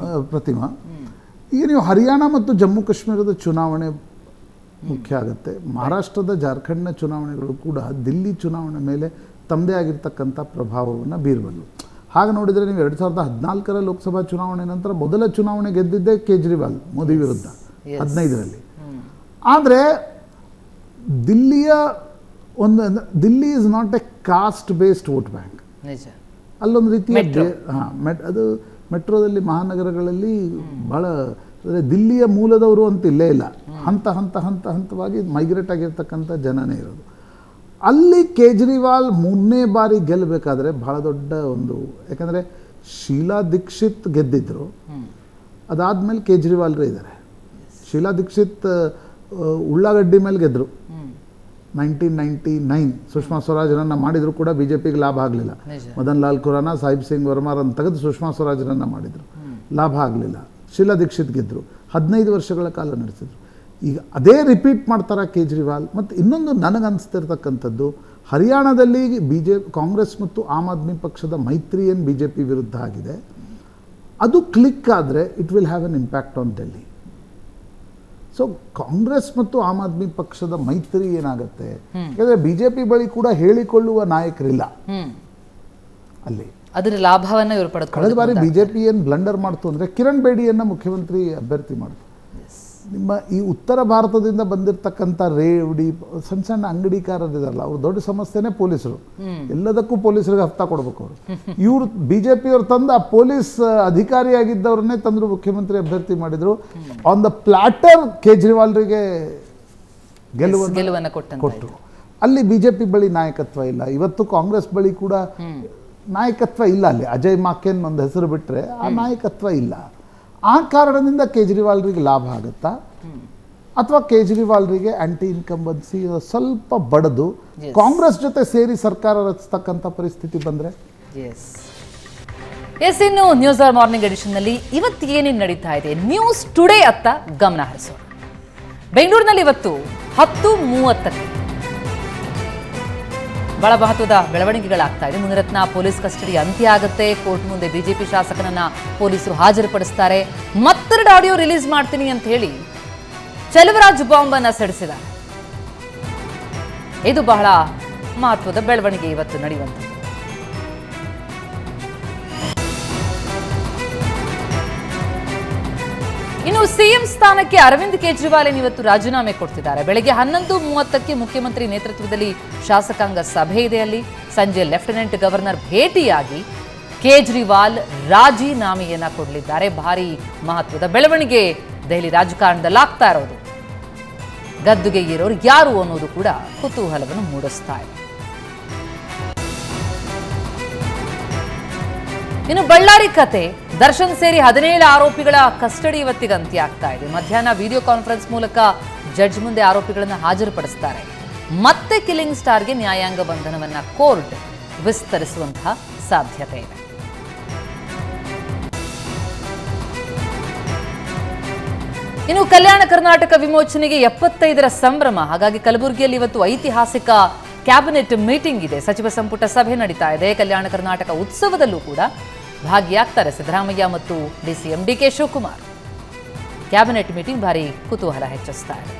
H: ಪ್ರತಿಮಾ, ಈಗ ನೀವು ಹರಿಯಾಣ ಮತ್ತು ಜಮ್ಮು ಕಾಶ್ಮೀರದ ಚುನಾವಣೆ ಮುಖ್ಯ ಆಗುತ್ತೆ. ಮಹಾರಾಷ್ಟ್ರದ ಜಾರ್ಖಂಡ್ನ ಚುನಾವಣೆಗಳು ಕೂಡ ದಿಲ್ಲಿ ಚುನಾವಣೆ ಮೇಲೆ ತಮ್ಮದೇ ಆಗಿರ್ತಕ್ಕಂಥ ಪ್ರಭಾವವನ್ನು ಬೀರಬಲ್ಲು. ಹಾಗೆ ನೋಡಿದರೆ ನೀವು 2014ರ ಲೋಕಸಭಾ ಚುನಾವಣೆ ನಂತರ ಮೊದಲ ಚುನಾವಣೆ ಗೆದ್ದಿದ್ದೇ ಕೇಜ್ರಿವಾಲ್ ಮೋದಿ ವಿರುದ್ಧ 15ರಲ್ಲಿ. ಆದರೆ ದಿಲ್ಲಿಯ Delhi is not A cost based vote bank. ಅಲ್ಲೊಂದು ರೀತಿಯ ಅದು ಮೆಟ್ರೋದಲ್ಲಿ ಮಹಾನಗರಗಳಲ್ಲಿ ಭಾಳ ದಿಲ್ಲಿಯ ಮೂಲದವರು ಅಂತ ಇಲ್ಲೇ ಇಲ್ಲ. ಹಂತವಾಗಿ ಮೈಗ್ರೇಟ್ ಆಗಿರ್ತಕ್ಕಂಥ ಜನನೇ ಇರೋದು. ಅಲ್ಲಿ ಕೇಜ್ರಿವಾಲ್ 3ನೇ ಬಾರಿ ಗೆಲ್ಲಬೇಕಾದ್ರೆ ಭಾಳ ದೊಡ್ಡ ಒಂದು, ಯಾಕಂದರೆ ಶೀಲಾ ದೀಕ್ಷಿತ್ ಗೆದ್ದಿದ್ರು, ಅದಾದಮೇಲೆ ಕೇಜ್ರಿವಾಲ್ರೇ ಇದ್ದಾರೆ. ಶೀಲಾ ದೀಕ್ಷಿತ್ ಉಳ್ಳಾಗಡ್ಡಿ ಮೇಲೆ ಗೆದ್ದರು 1999. ಸುಷ್ಮಾ ಸ್ವರಾಜ್ರನ್ನ ಮಾಡಿದ್ರು ಕೂಡ BJPಗೆ ಲಾಭ ಆಗಲಿಲ್ಲ. ಮದನ್ ಲಾಲ್ ಖುರಾನ, ಸಾಹಿಬ್ ಸಿಂಗ್ ವರ್ಮಾರನ್ನು ತೆಗೆದು ಸುಷ್ಮಾ ಸ್ವರಾಜ್ರನ್ನ ಮಾಡಿದರು, ಲಾಭ ಆಗಲಿಲ್ಲ. ಶೀಲಾ ದೀಕ್ಷಿತ್ ಗೆದ್ದರು, 15 ವರ್ಷಗಳ ಕಾಲ ನಡೆಸಿದ್ರು. ಈಗ ಅದೇ ರಿಪೀಟ್ ಮಾಡ್ತಾರೆ ಕೇಜ್ರಿವಾಲ್. ಮತ್ತು ಇನ್ನೊಂದು ನನಗನ್ನಿಸ್ತಿರ್ತಕ್ಕಂಥದ್ದು, ಹರಿಯಾಣದಲ್ಲಿ ಕಾಂಗ್ರೆಸ್ ಮತ್ತು ಆಮ್ ಆದ್ಮಿ ಪಕ್ಷದ ಮೈತ್ರಿ ಏನು BJP ವಿರುದ್ಧ ಆಗಿದೆ, ಅದು ಕ್ಲಿಕ್ ಆದರೆ it will have an impact on Delhi. So Congress ಮತ್ತು ಆಮ್ ಆದ್ಮಿ ಪಕ್ಷದ ಮೈತ್ರಿ ಏನಾಗುತ್ತೆ, ಯಾಕಂದರೆ BJP ಬಳಿ ಕೂಡ ಹೇಳಿಕೊಳ್ಳುವ ನಾಯಕರಿಲ್ಲ ಅಲ್ಲಿ.
A: ಅದರ ಲಾಭವನ್ನು ಇವರು ಪಡೆದು
H: ಕಳೆದ ಬಾರಿ BJP ಏನು ಬ್ಲಂಡರ್ ಮಾಡ್ತು ಅಂದರೆ ಕಿರಣ್ ಬೇಡಿಯನ್ನು ಮುಖ್ಯಮಂತ್ರಿ ಅಭ್ಯರ್ಥಿ ಮಾಡ್ತು. ನಿಮ್ಮ ಈ ಉತ್ತರ ಭಾರತದಿಂದ ಬಂದಿರತಕ್ಕಂಥ ರೇವಡಿ ಸಣ್ಣ ಸಣ್ಣ ಅಂಗಡಿಕಾರರಿದಾರಲ್ಲ, ಅವ್ರ ದೊಡ್ಡ ಸಮಸ್ಯೆನೇ ಪೊಲೀಸರು. ಎಲ್ಲದಕ್ಕೂ ಪೊಲೀಸರಿಗೆ ಹಫ್ತಾ ಕೊಡ್ಬೇಕು ಅವರು. ಇವರು BJPಯವ್ರು ತಂದು ಆ ಪೊಲೀಸ್ ಅಧಿಕಾರಿಯಾಗಿದ್ದವ್ರನ್ನೇ ತಂದರು ಮುಖ್ಯಮಂತ್ರಿ ಅಭ್ಯರ್ಥಿ ಮಾಡಿದರು. ಆನ್ ದ ಪ್ಲಾಟರ್ ಕೇಜ್ರಿವಾಲ್ರಿಗೆ ಗೆಲುವನ್ನು ಕೊಟ್ಟರು. ಅಲ್ಲಿ BJP ಬಳಿ ನಾಯಕತ್ವ ಇಲ್ಲ. ಇವತ್ತು ಕಾಂಗ್ರೆಸ್ ಬಳಿ ಕೂಡ ನಾಯಕತ್ವ ಇಲ್ಲ. ಅಲ್ಲಿ ಅಜಯ್ ಮಾಕೆನ್ ಒಂದು ಹೆಸರು ಬಿಟ್ಟರೆ ಆ ನಾಯಕತ್ವ ಇಲ್ಲ. ಆ ಕಾರಣದಿಂದ ಕೇಜ್ರಿವಾಲ್ರಿಗೆ ಲಾಭ ಆಗುತ್ತಾ, ಅಥವಾ ಕೇಜ್ರಿವಾಲ್ರಿಗೆ ಆಂಟಿ ಇನ್ಕಂಬನ್ಸಿ ಸ್ವಲ್ಪ ಬಡದು ಕಾಂಗ್ರೆಸ್ ಜೊತೆ ಸೇರಿ ಸರ್ಕಾರ ರಚಿಸ್ತಕ್ಕಂಥ ಪರಿಸ್ಥಿತಿ ಬಂದರೆ?
A: ಎಸ್, ಇನ್ನು ನ್ಯೂಸ್ ಅವರ್ ಮಾರ್ನಿಂಗ್ ಎಡಿಷನ್ನಲ್ಲಿ ಇವತ್ತು ಏನೇನು ನಡೀತಾ ಇದೆ ನ್ಯೂಸ್ ಟುಡೇ ಅತ್ತ ಗಮನ ಹರಿಸೋಣ. ಬೆಂಗಳೂರಿನಲ್ಲಿ ಇವತ್ತು 10:30ಕ್ಕೆ ಬಹಳ ಮಹತ್ವದ ಬೆಳವಣಿಗೆಗಳಾಗ್ತಾ ಇದೆ. ಮುನಿರತ್ನ ಪೊಲೀಸ್ ಕಸ್ಟಡಿ ಅಂತ್ಯ ಆಗುತ್ತೆ. ಕೋರ್ಟ್ ಮುಂದೆ BJP ಶಾಸಕನನ್ನ ಪೊಲೀಸರು ಹಾಜರುಪಡಿಸ್ತಾರೆ. ಮತ್ತೆರಡು ಆಡಿಯೋ ರಿಲೀಸ್ ಮಾಡ್ತೀನಿ ಅಂತ ಹೇಳಿ ಚೆಲುವರಾಜ್ ಬಾಂಬ್ ಅನ್ನ ಸಿಡಿಸಿದ್ದಾರೆ. ಇದು ಬಹಳ ಮಹತ್ವದ ಬೆಳವಣಿಗೆ ಇವತ್ತು ನಡೆಯುವಂಥದ್ದು. ಇನ್ನು ಸಿಎಂ ಸ್ಥಾನಕ್ಕೆ ಅರವಿಂದ್ ಕೇಜ್ರಿವಾಲ್ ಇವತ್ತು ರಾಜೀನಾಮೆ ಕೊಡ್ತಿದ್ದಾರೆ. ಬೆಳಗ್ಗೆ 11:30ಕ್ಕೆ ಮುಖ್ಯಮಂತ್ರಿ ನೇತೃತ್ವದಲ್ಲಿ ಶಾಸಕಾಂಗ ಸಭೆ ಇದೆ. ಅಲ್ಲಿ ಸಂಜೆ ಲೆಫ್ಟಿನೆಂಟ್ ಗವರ್ನರ್ ಭೇಟಿಯಾಗಿ ಕೇಜ್ರಿವಾಲ್ ರಾಜೀನಾಮೆಯನ್ನ ಕೊಡಲಿದ್ದಾರೆ. ಭಾರಿ ಮಹತ್ವದ ಬೆಳವಣಿಗೆ ದೆಹಲಿ ರಾಜಕಾರಣದಲ್ಲಿ ಆಗ್ತಾ ಇರೋದು. ಗದ್ದುಗೆ ಏರೋರು ಯಾರು ಅನ್ನೋದು ಕೂಡ ಕುತೂಹಲವನ್ನು ಮೂಡಿಸ್ತಾ ಇದೆ. ಇನ್ನು ಬಳ್ಳಾರಿ ಕತೆ, ದರ್ಶನ್ ಸೇರಿ 17 ಆರೋಪಿಗಳ ಕಸ್ಟಡಿ ಇವತ್ತಿಗೆ ಅಂತ್ಯ ಆಗ್ತಾ ಇದೆ. ಮಧ್ಯಾಹ್ನ ವಿಡಿಯೋ ಕಾನ್ಫರೆನ್ಸ್ ಮೂಲಕ ಜಡ್ಜ್ ಮುಂದೆ ಆರೋಪಿಗಳನ್ನು ಹಾಜರುಪಡಿಸ್ತಾರೆ. ಮತ್ತೆ ಕಿಲ್ಲಿಂಗ್ ಸ್ಟಾರ್ಗೆ ನ್ಯಾಯಾಂಗ ಬಂಧನವನ್ನ ಕೋರ್ಟ್ ವಿಸ್ತರಿಸುವಂತಹ ಸಾಧ್ಯತೆ ಇದೆ. ಇನ್ನು ಕಲ್ಯಾಣ ಕರ್ನಾಟಕ ವಿಮೋಚನೆಗೆ 75ರ ಸಂಭ್ರಮ. ಹಾಗಾಗಿ ಕಲಬುರಗಿಯಲ್ಲಿ ಇವತ್ತು ಐತಿಹಾಸಿಕ ಕ್ಯಾಬಿನೆಟ್ ಮೀಟಿಂಗ್ ಇದೆ. ಸಚಿವ ಸಂಪುಟ ಸಭೆ ನಡೀತಾ ಇದೆ. ಕಲ್ಯಾಣ ಕರ್ನಾಟಕ ಉತ್ಸವದಲ್ಲೂ ಕೂಡ ಭಾಗಿಯಾಗ್ತಾರೆ ಸಿದ್ದರಾಮಯ್ಯ ಮತ್ತು DCM DK Shivakumar. Cabinet meeting ಭಾರಿ ಕುತೂಹಲ ಹೆಚ್ಚಿಸ್ತಾ ಇದೆ.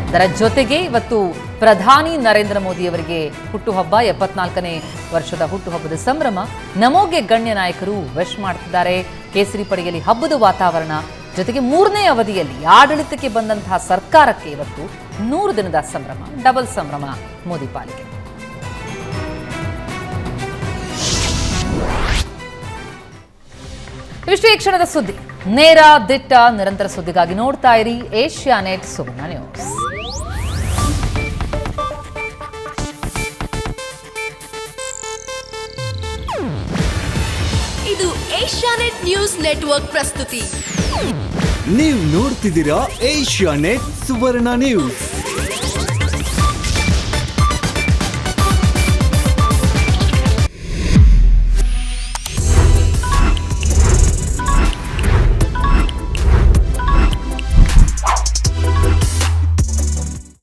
A: ಅದರ ಜೊತೆಗೆ ಇವತ್ತು ಪ್ರಧಾನಿ ನರೇಂದ್ರ ಮೋದಿಯವರಿಗೆ ಹುಟ್ಟುಹಬ್ಬ, 74ನೇ ವರ್ಷದ ಹುಟ್ಟುಹಬ್ಬದ ಸಂಭ್ರಮ. ನಮೋಗೆ ಗಣ್ಯ ನಾಯಕರು ವಿಶ್ ಮಾಡ್ತಿದ್ದಾರೆ. ಕೇಸರಿ ಪಡೆಯಲ್ಲಿ ಹಬ್ಬದ ವಾತಾವರಣ. ಜೊತೆಗೆ 3ನೇ ಅವಧಿಯಲ್ಲಿ ಆಡಳಿತಕ್ಕೆ ಬಂದಂತಹ ಸರ್ಕಾರಕ್ಕೆ ಇವತ್ತು 100 ದಿನದ ಸಂಭ್ರಮ, ಡಬಲ್ ಸಂಭ್ರಮ ಮೋದಿ ಪಾಲಿಗೆ. ಇವಿಷ್ಟು ಈ ಕ್ಷಣದ ಸುದ್ದಿ. ನೇರ, ದಿಟ್ಟ, ನಿರಂತರ ಸುದ್ದಿಗಾಗಿ ನೋಡ್ತಾ ಇರಿ ಏಷ್ಯಾನೆಟ್ ಸುವರ್ಣ ನ್ಯೂಸ್.
J: ಇದು ಏಷ್ಯಾನೆಟ್ ನ್ಯೂಸ್ ನೆಟ್ವರ್ಕ್ ಪ್ರಸ್ತುತಿ.
K: ನೀವು ನೋಡ್ತಿದ್ದೀರಾ ಏಷ್ಯಾನೆಟ್ ಸುವರ್ಣ ನ್ಯೂಸ್.